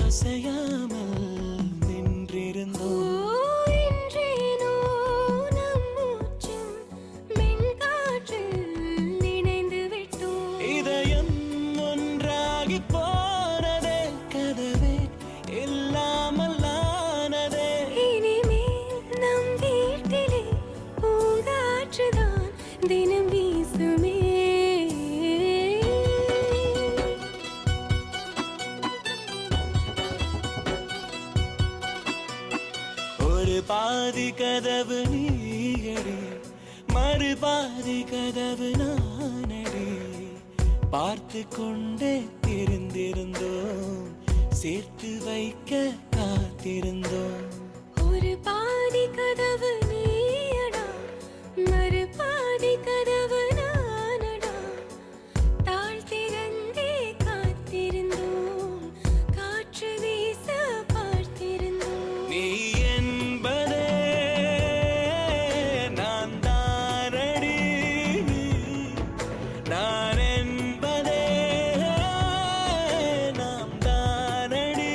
அசையாமல் நின்றிருந்தோம். இன்றேனோ நம் மூச்சும் மென்காற்றில் இணைந்து விட்டோம். இதயம் ஒன்றாகி போனதே, கதவே இல்லாமல் ஆனதே. இனிமேல் நம் வீட்டிலே பூங்காற்றுதான் தினம் வீசுமே. ஒரு பாதி கதவு நீயடி, மறு பாதி கதவு நானடி. பார்த்து கொண்டே இருந்திருந்தோம், சேர்த்து வைக்க காத்திருந்தோம். ஒரு பாதி கதவு நீயடா, மறு பாதி கதவு நானடா. தாழ் திறந்தே காத்திருந்தோம், காற்று வீச பார்த்திருந்தோம். நீ என்பதே நான் தானடி, நான் என்பதே நாம் தானடி.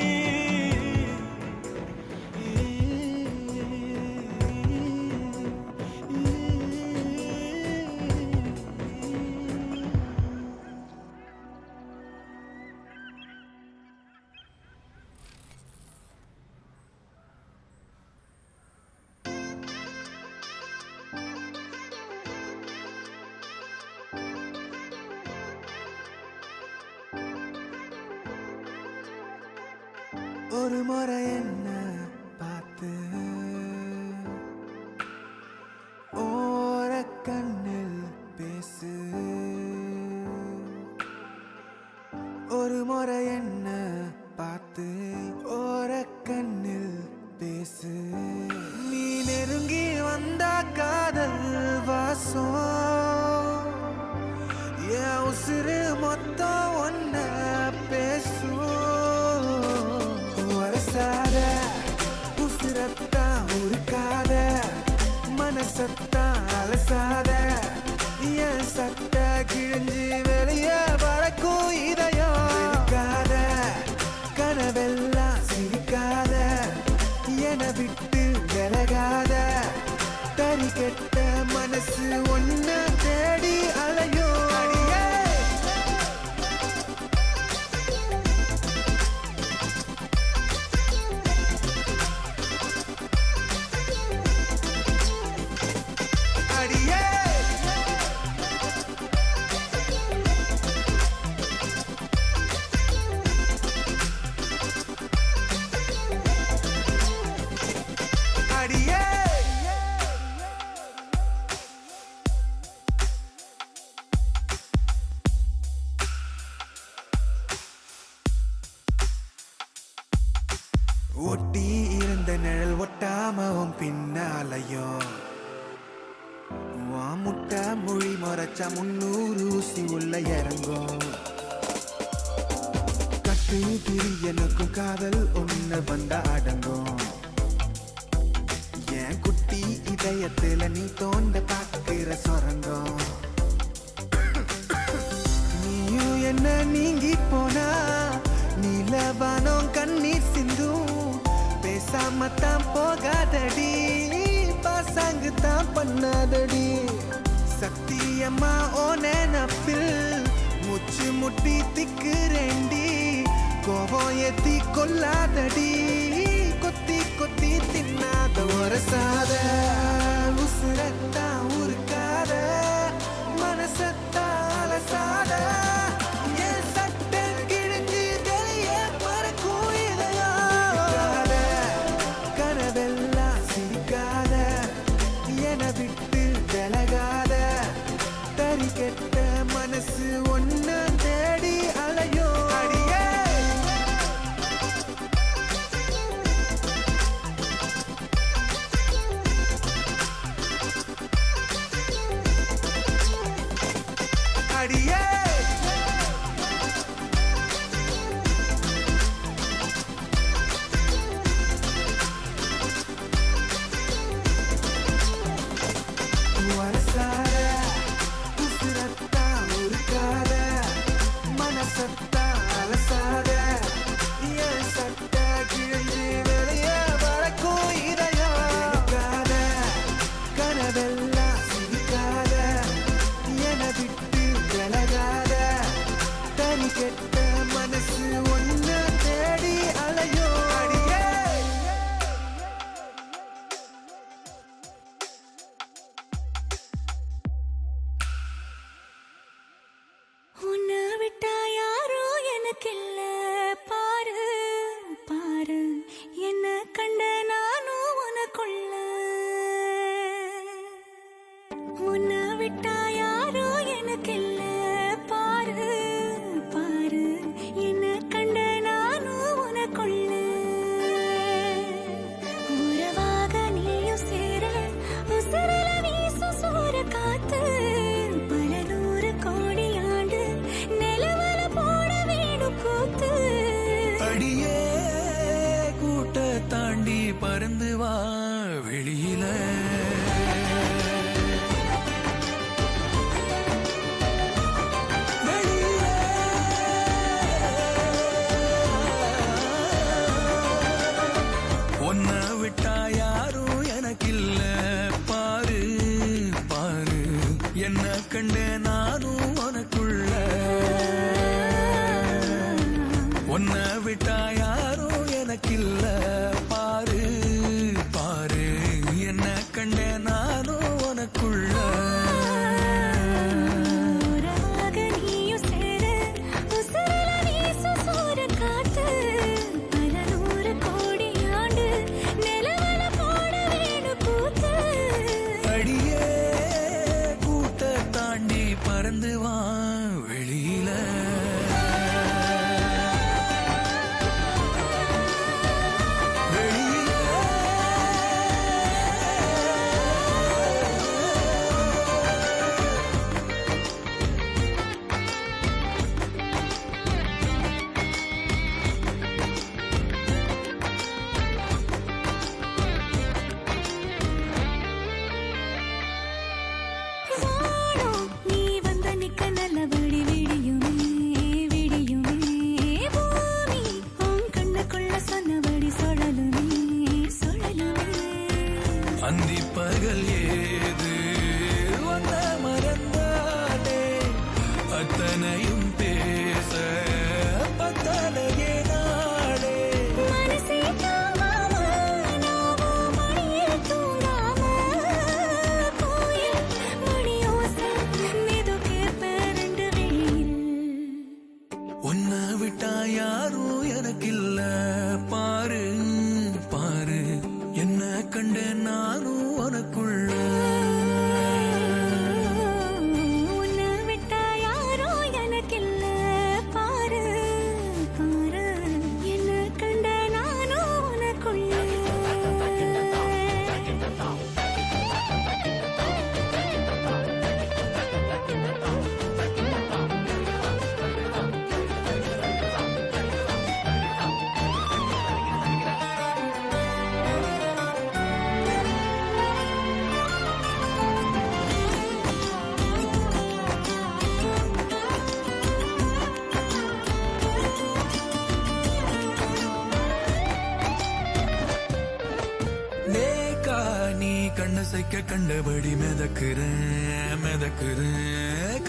ஒரு முறை என்ன பார்த்து ஓரக்கண்ணில் பேசு. ஒரு முறை என்ன பார்த்து ஓரக்கண்ணில் பேசு. நீ நெருங்கி வந்த காதல் வாசம் என் உசுறு மொத்தம் ஒன்ன பேசும். வரசாத உசுரத்தான் உருக்காத, மனசத்தான் அலசாத, என் சட்ட கிழிஞ்சு வெளியே பறக்கும் இதயம். இருக்காத கனவெல்லாம் சிரிக்காத, என விட்டு விலகாத, தறி கெட்ட மனசு ஒன்ன தேடி அலையும். அடியே அலையும் முட்டை மொழி மறைச்சா 300 ஊசி உள்ள இறங்கும் கட்டு திரி எனக்கு காதல் ஒண்ணு வந்தா அடங்கும் என் குட்டி இதயத்துல நீ தோண்ட பாக்குற சொரங்கம் நீயும் என்ன நீங்கி போனா நீலவானம் கண்ணீர் சிந்தும் பேசாமத்தான் போகாதடி பாசாங்கு தான் பண்ணாதடி சத்தியம்மா ஓ நினப்பில் முச்சு முட்டி திக்குறேண்டி கோபம் ஏத்தி கொல்லாதடி கொத்தி கொத்தி தின்னாத ஒரு சாத உசுரத்தா உருக்காத மனசத்தா அலசாத என் சட்டை கிழிஞ்சு வெளியே பறக்கும் இதயம் கனவெல்லாம் சிரிக்காத என விட்டு விலகாத தறி கெட்ட மனசு ஒன்ன தேடி அலையோ அடியே அடியே வரசார உசுரத்தா உருக்காத மனசத்தா அலசாத என் சட்ட கிழிஞ்சு வெளியே வளர்க்கும் இதயம் இருக்காத கனவெல்லாம் சிரிக்காத என விட்டு விலகாத தனி கெட்ட மனசு ஒன்ன தேடி அலையோ அடியே உன்னை விட்டா யாரோ எனக்கில்ல பாரு பாரு என்ன கண்ட நானும் உனக்குள்ள உன்னை விட்டா யாரோ எனக்கில்ல பாரு பாரு என்ன கண்ட நானும் உனக்குள்ள உறவாக நீயும் சேர உசுரல வீசும் சூற காத்து பல நூறு கோடி ஆண்டு நிலவல போட வேணும் கூத்து அடியே கூட்ட தாண்டி பறந்து வா வெளியில உன்னை விட்டா யாரும் எனக்கில்ல பாரு பாரு என்ன கண்ட நானும் உனக்குள்ள உன்னை விட்டா யாரும் எனக்கில்ல பாரு பாரு என்ன கண்ட நானும் உனக்குள்ள உறவாக நீயும் சேர உசுரல வீசும் சூற காத்து பல நூறு கோடி ஆண்டு நிலவல போட வேணும் கூத்து அடியே கூட்ட தாண்டி பறந்து வா வெளியில வானோ நீ வந்த நிக்க நல்லபடி விடியுமே விடியுமே பூமி உன் கண்ணுக்குள்ள சொன்னபடி சுழலுமே சுழலுமே அந்தி பகல் ஏது வந்த மறந்தானே அத்தனையும் பேச பத்தலையே நாளே மனசே தாங்காம நாவும் மணியில் தூங்காம கோயில் மணியோசை மெது கேட்ப ரெண்டு வெயில் உன்னை விட்டா யாரும் எனக்கில்ல பாரு பாரு என்ன கண்ட நானும் உனக்குள்ள உன்னை விட்டா யாரோ எனக்கு அசைக்க கண்டபடி மிதக்குறேன்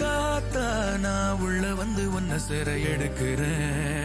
காத்தா நான் உள்ள வந்து உன்னை சிறை எடுக்கிறேன்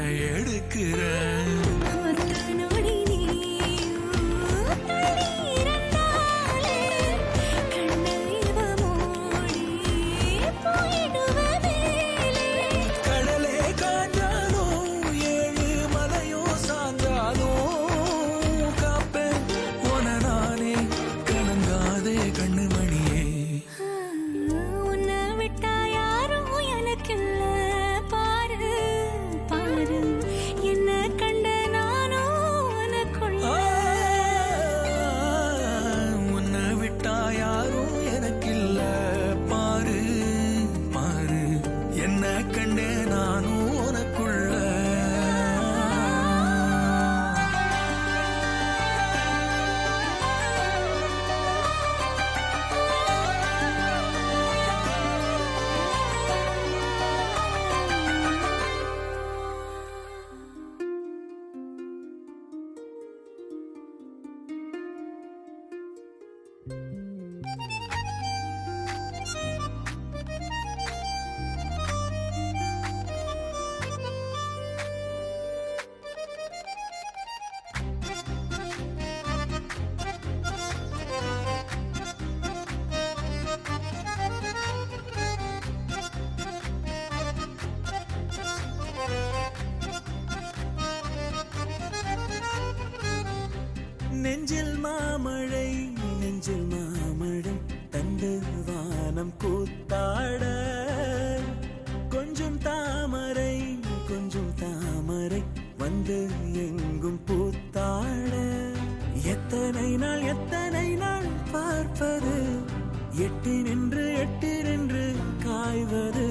நெஞ்சில் மாமழை தந்து வானம் கூத்தாட கொஞ்சம் தாமரை வந்து எங்கும் பூத்தாட எத்தனை நாள் பார்ப்பது எட்டி நின்று காய்வது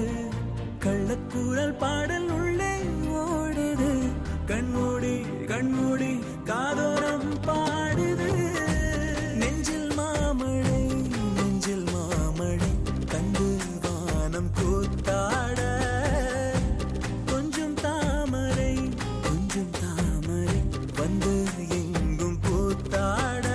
கள்ளக்கூறல் பாடல் உள்ளே ஓடுது கண்மூடி காதோரம் பாடுது நெஞ்சில் மாமழை தந்து வானம் கூத்தாட கொஞ்சம் தாமரை வந்து எங்கும் பூத்தாட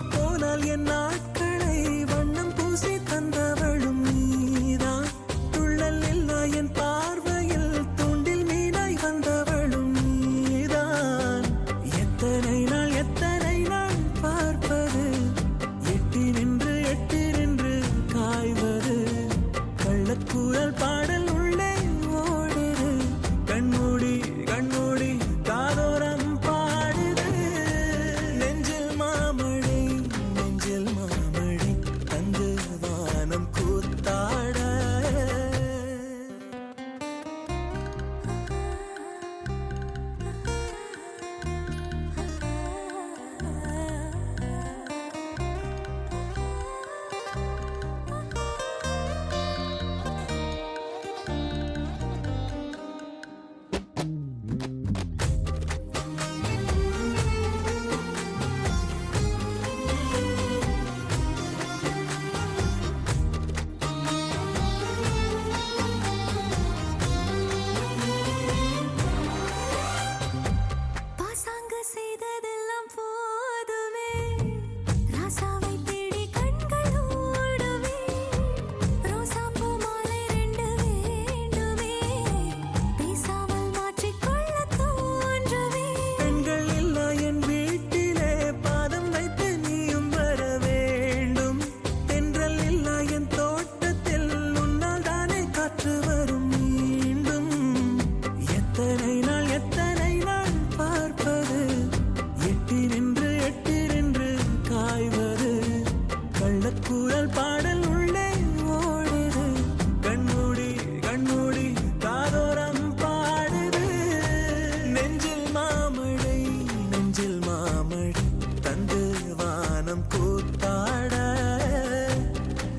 போனால் என் நாட்களை வண்ணம் பூசி தந்தவளும் நீதான் துள்ளல் இல்லா என் பார்வையில் தூண்டில் மீனாய் வந்தவளும் நீதான் எத்தனை நாள் பார்ப்பது எட்டி நின்று காய்வது கள்ளக்கூறல் பாடல் உள்ளே ஓடுது கண்மூடி காதோரம் பாடுது நெஞ்சில் மாமழை தந்து கள்ளக்குரல் பாடல் உள்ளே ஓடுது, கண்மூடி கண்மூடி காதோரம் பாடுது. நெஞ்சில் மாமழை நெஞ்சில் மாமழை தந்து வானம் கூத்தாட,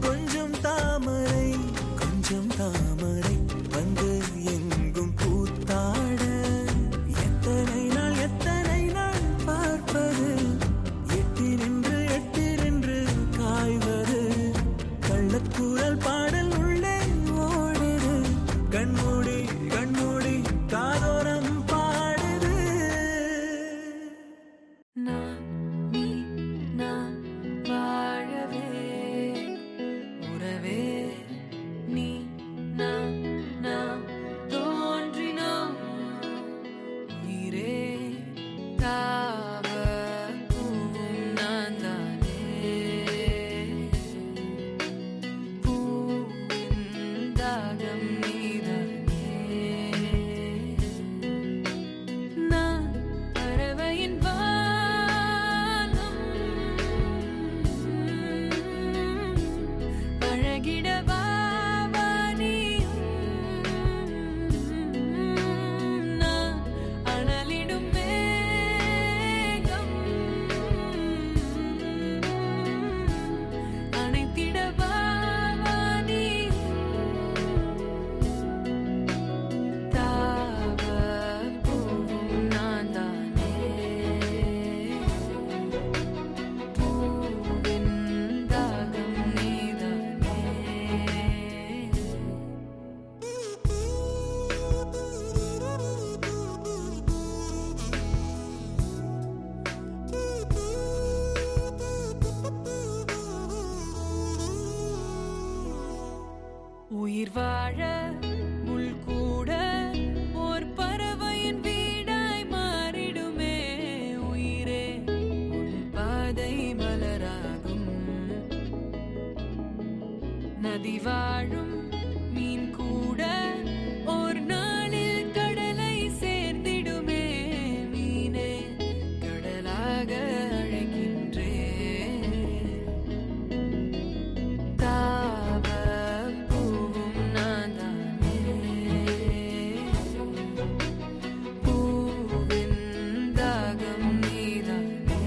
கொஞ்சம் தாமரை கொஞ்சம் தாமரை வந்து எங்கும் கூத்தாட. எத்தனை நாள் பார்ப்பது, எட்டி நின்று காய்வது. கள்ளக்குரல் பாடல் உள்ளே ஓடுது, கண்மூடி கண்மூடி காதோரம் பாடுது. நான் நீ நான் வாழவே, உறவே நீ நான் நாம் தோன்றினோம். உயிரே தாவ பூவும் நான் தானே, பூவின் தாகம் நீதானே. நான் பறவையின் வானம், பழகிடவா வானியும். நான் அனலிடும் மேகம், அணைத்திடவா வானியும். தாவ பூவும் நான் தானே, பூவின் தாகம் நீதானே. உயிர் வாழ முள் கூட ஓர் பறவையின் வீடாய் மாறிடுமே. உயிரே உன் பாதை மலராகும், நதி வாழும் மீன் கூட ஓர் நாளில் கடலை சேர்ந்திடுமே. மீனே கடலாக அழைக்கின்றேன். தாவ பூவும் நான் தானே, பூவின் தாகம் நீதானே.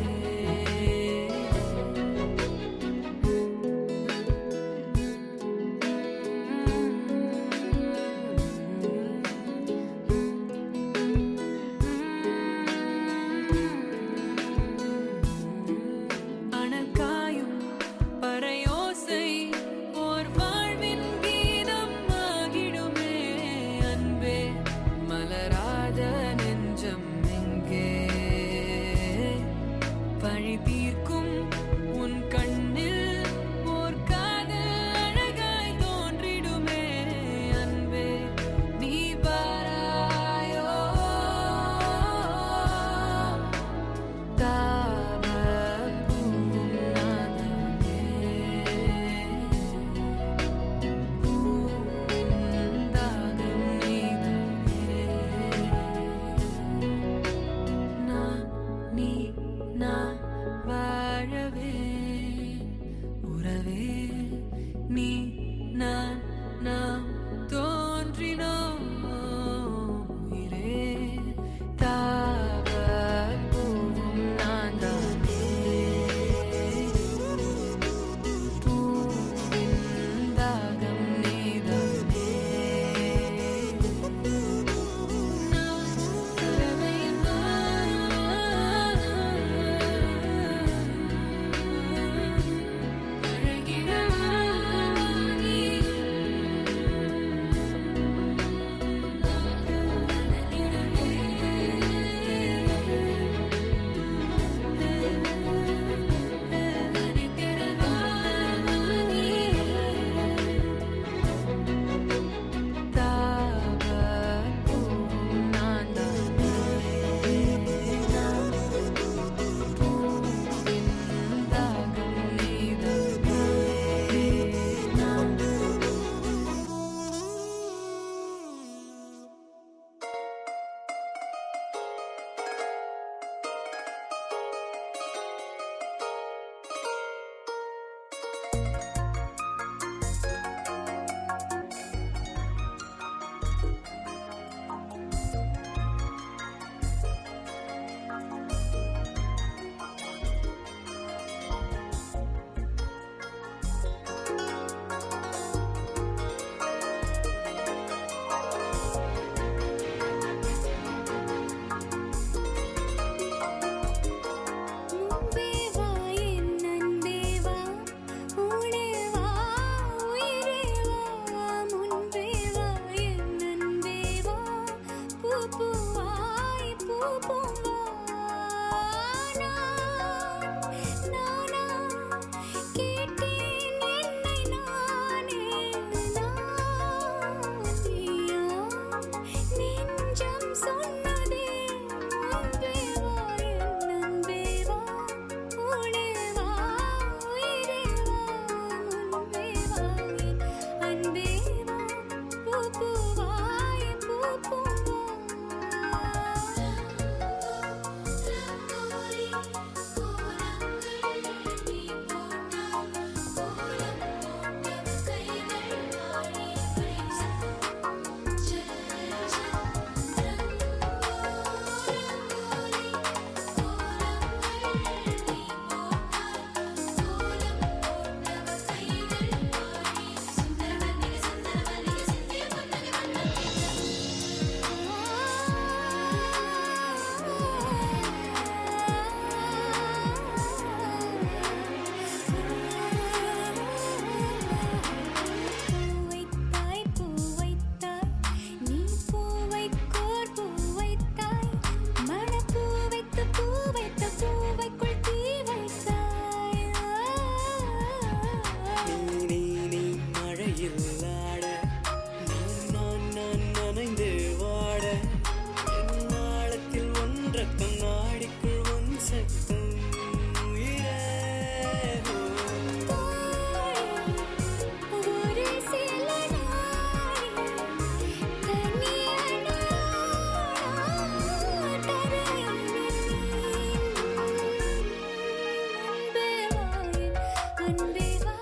நீ மழையில் ஆட நான் நனைந்து வாட என் நாளத்தில் ஒன்றக்கம் நாடிக்குள் ஒன் சத்தம் உயிரே. ஒரு சில நாள் தனியான அன்பே வா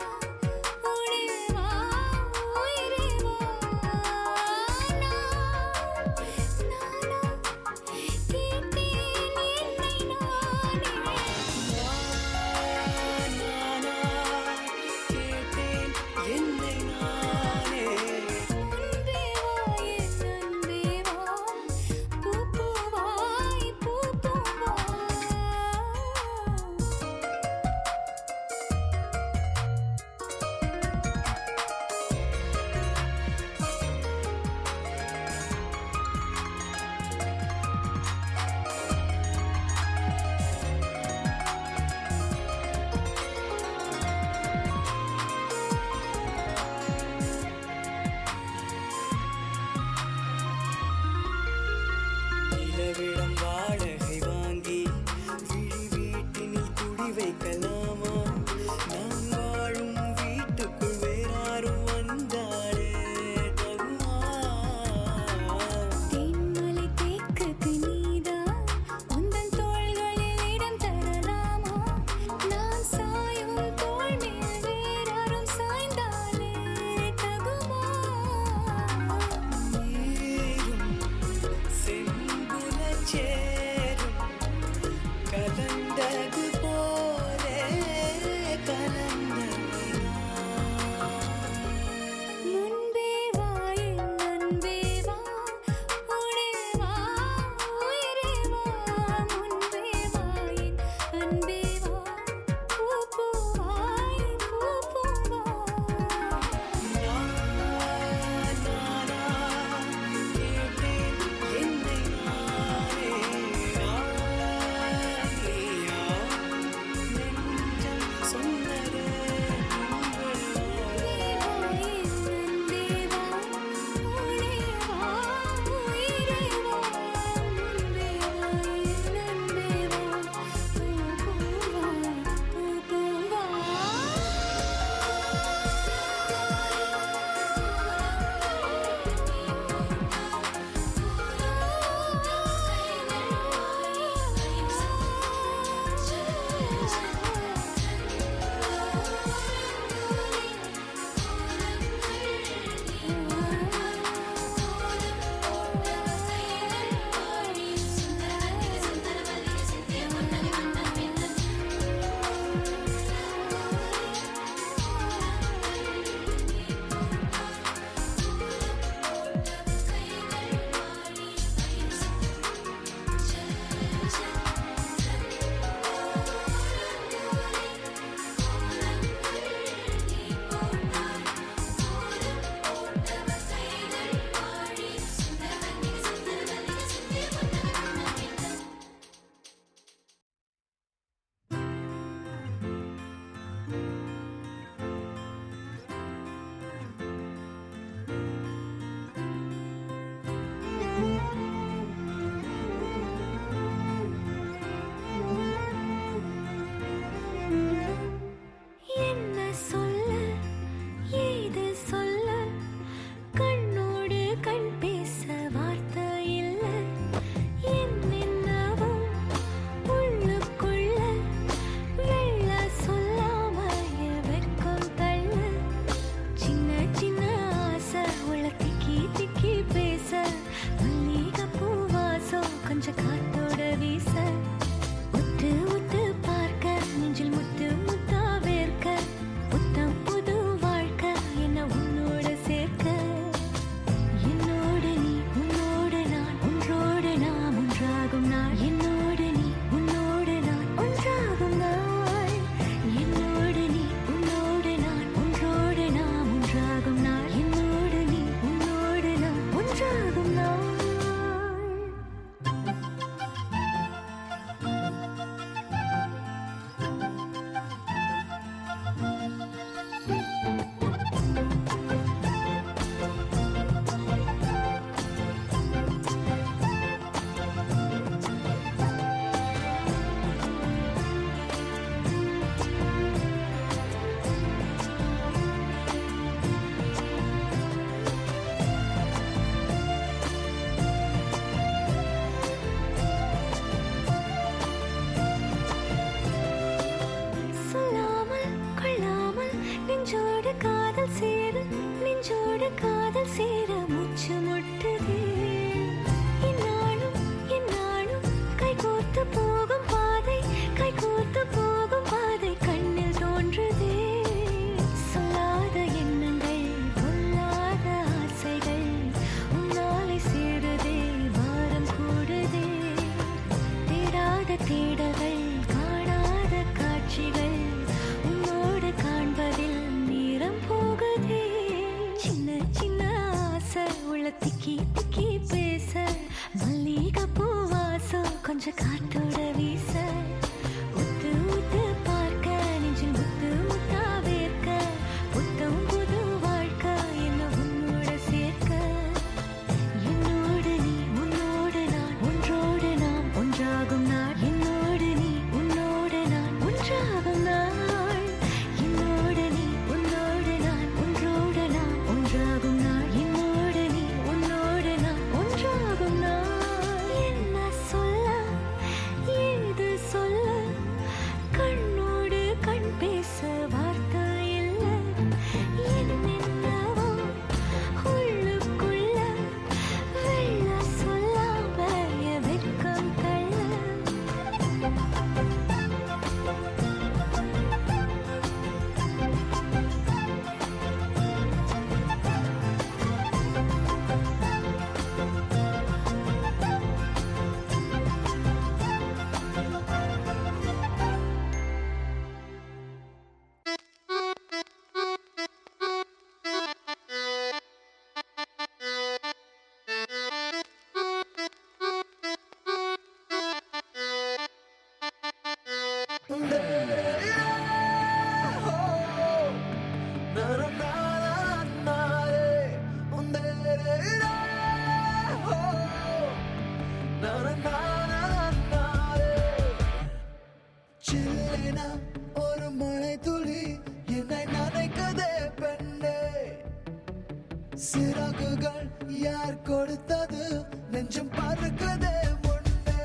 சிறகுகள் யார் கொடுத்தது நெஞ்சம் பறக்குதே முன்னே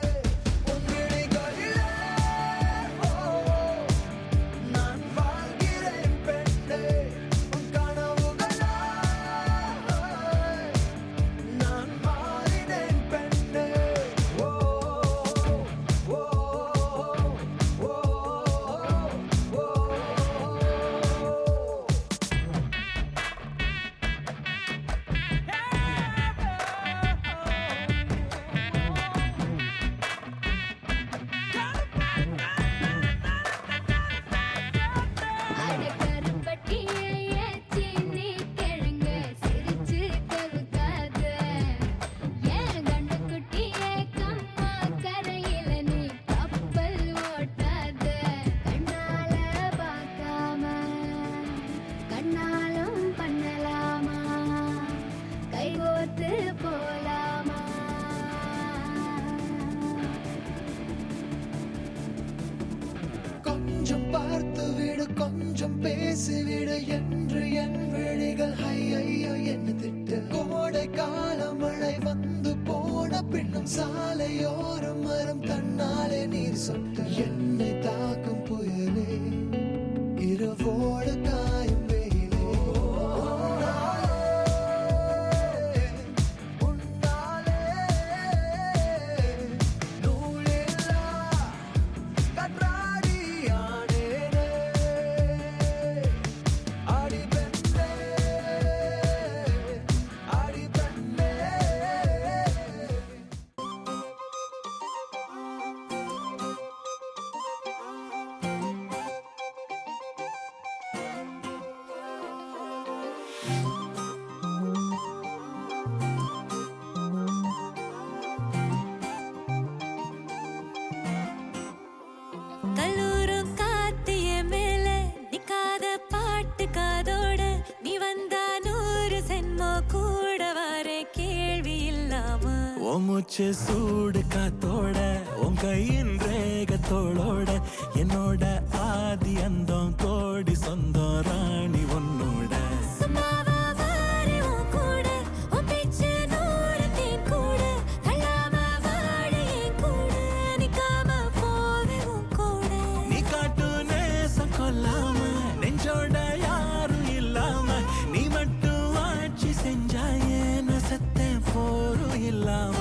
உன் விழிகளிலே நான் வாழ்கிறேன் பெண்ணே உன் கனவுகளா நான் மாறினேன் பெண்ணே ஓ ஓ ஓ ஓ கொஞ்சம் பார்த்து விடு கொஞ்சம் பேசிவிடு என்று என் விழிகள் ஐயோ என்ன திட்டு கோடை கால மழை வந்து போன பின்னும் சாலையோரம் மரம் தன்னாலே நீர் சொட்டு என்னை தாக்கும் புயலே இரவோடு காயும் வெயிலே உன்னாலே நூலில்லா கற்றாடி ஆனேனே அடி பெண்ணே அடி பெண்ணே கல்லூரும் காத்திய மேல நிக்காத பாட்டு காதோட நீ வந்தா 100 சென்மோ கூட வர கேள்வி இல்லாம உன் மூச்சு சூடு காத்தோட உன் கையின் ரேகத்தோளோட என்னோட ஆதி அந்தம் கோடி சொந்தம் ராணி உன்னோட சும்மாவா வாரி உன் கூட உன் பேச்சு நூறத்தின் கூட கல்லாம வாழ என் கூட நிக்காம போவே உன் கூட நீ காட்டு நேசம் கொல்லாம நெஞ்சோட யாரும் இல்லாம நீ மட்டும் ஆட்சி செஞ்சாயே நசத்தே போரும் இல்லாம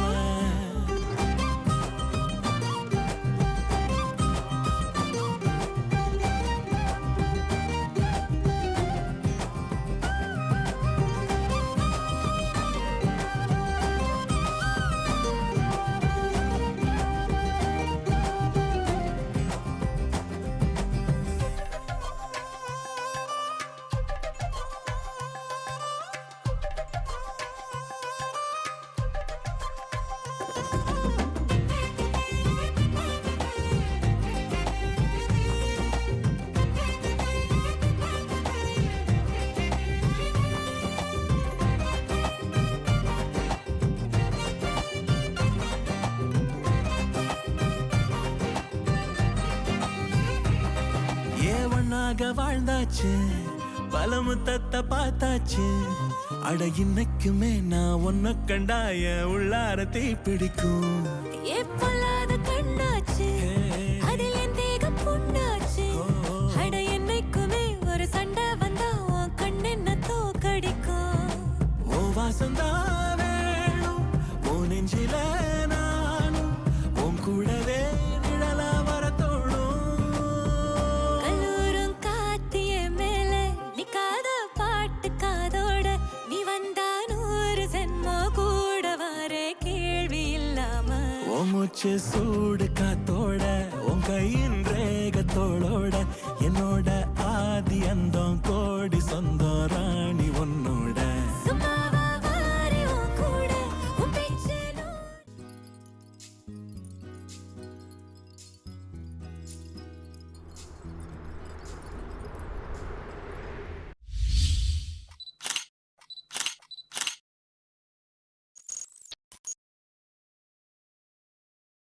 ஒன்னாக வாழ்ந்தாச்சு பல முத்தத்தை பார்த்தாச்சு அட இன்னைக்குமே நான் உன்னை கண்டாய உள்ளார தீ பிடிக்கும் எப்பொல்லாத கண்ணாச்சு அதில் என் தேகம் புண்ணாச்சு அட என்னைக்குமே ஒரு சண்டை வந்தா உன் கண்ணென்ன தோக்கடிக்கும் ஓ வாசந்தான் வேணும் ஓ நெஞ்சில நானும் உன் கூடவே நிழலா வர தோணும் கல்லூரும் காத்திய மேல நிக்காத பாட்டு காதோட நீ வந்தா 100 சென்மோ கூட வர கேள்வி இல்லாம ஓ மூச்சு சூடு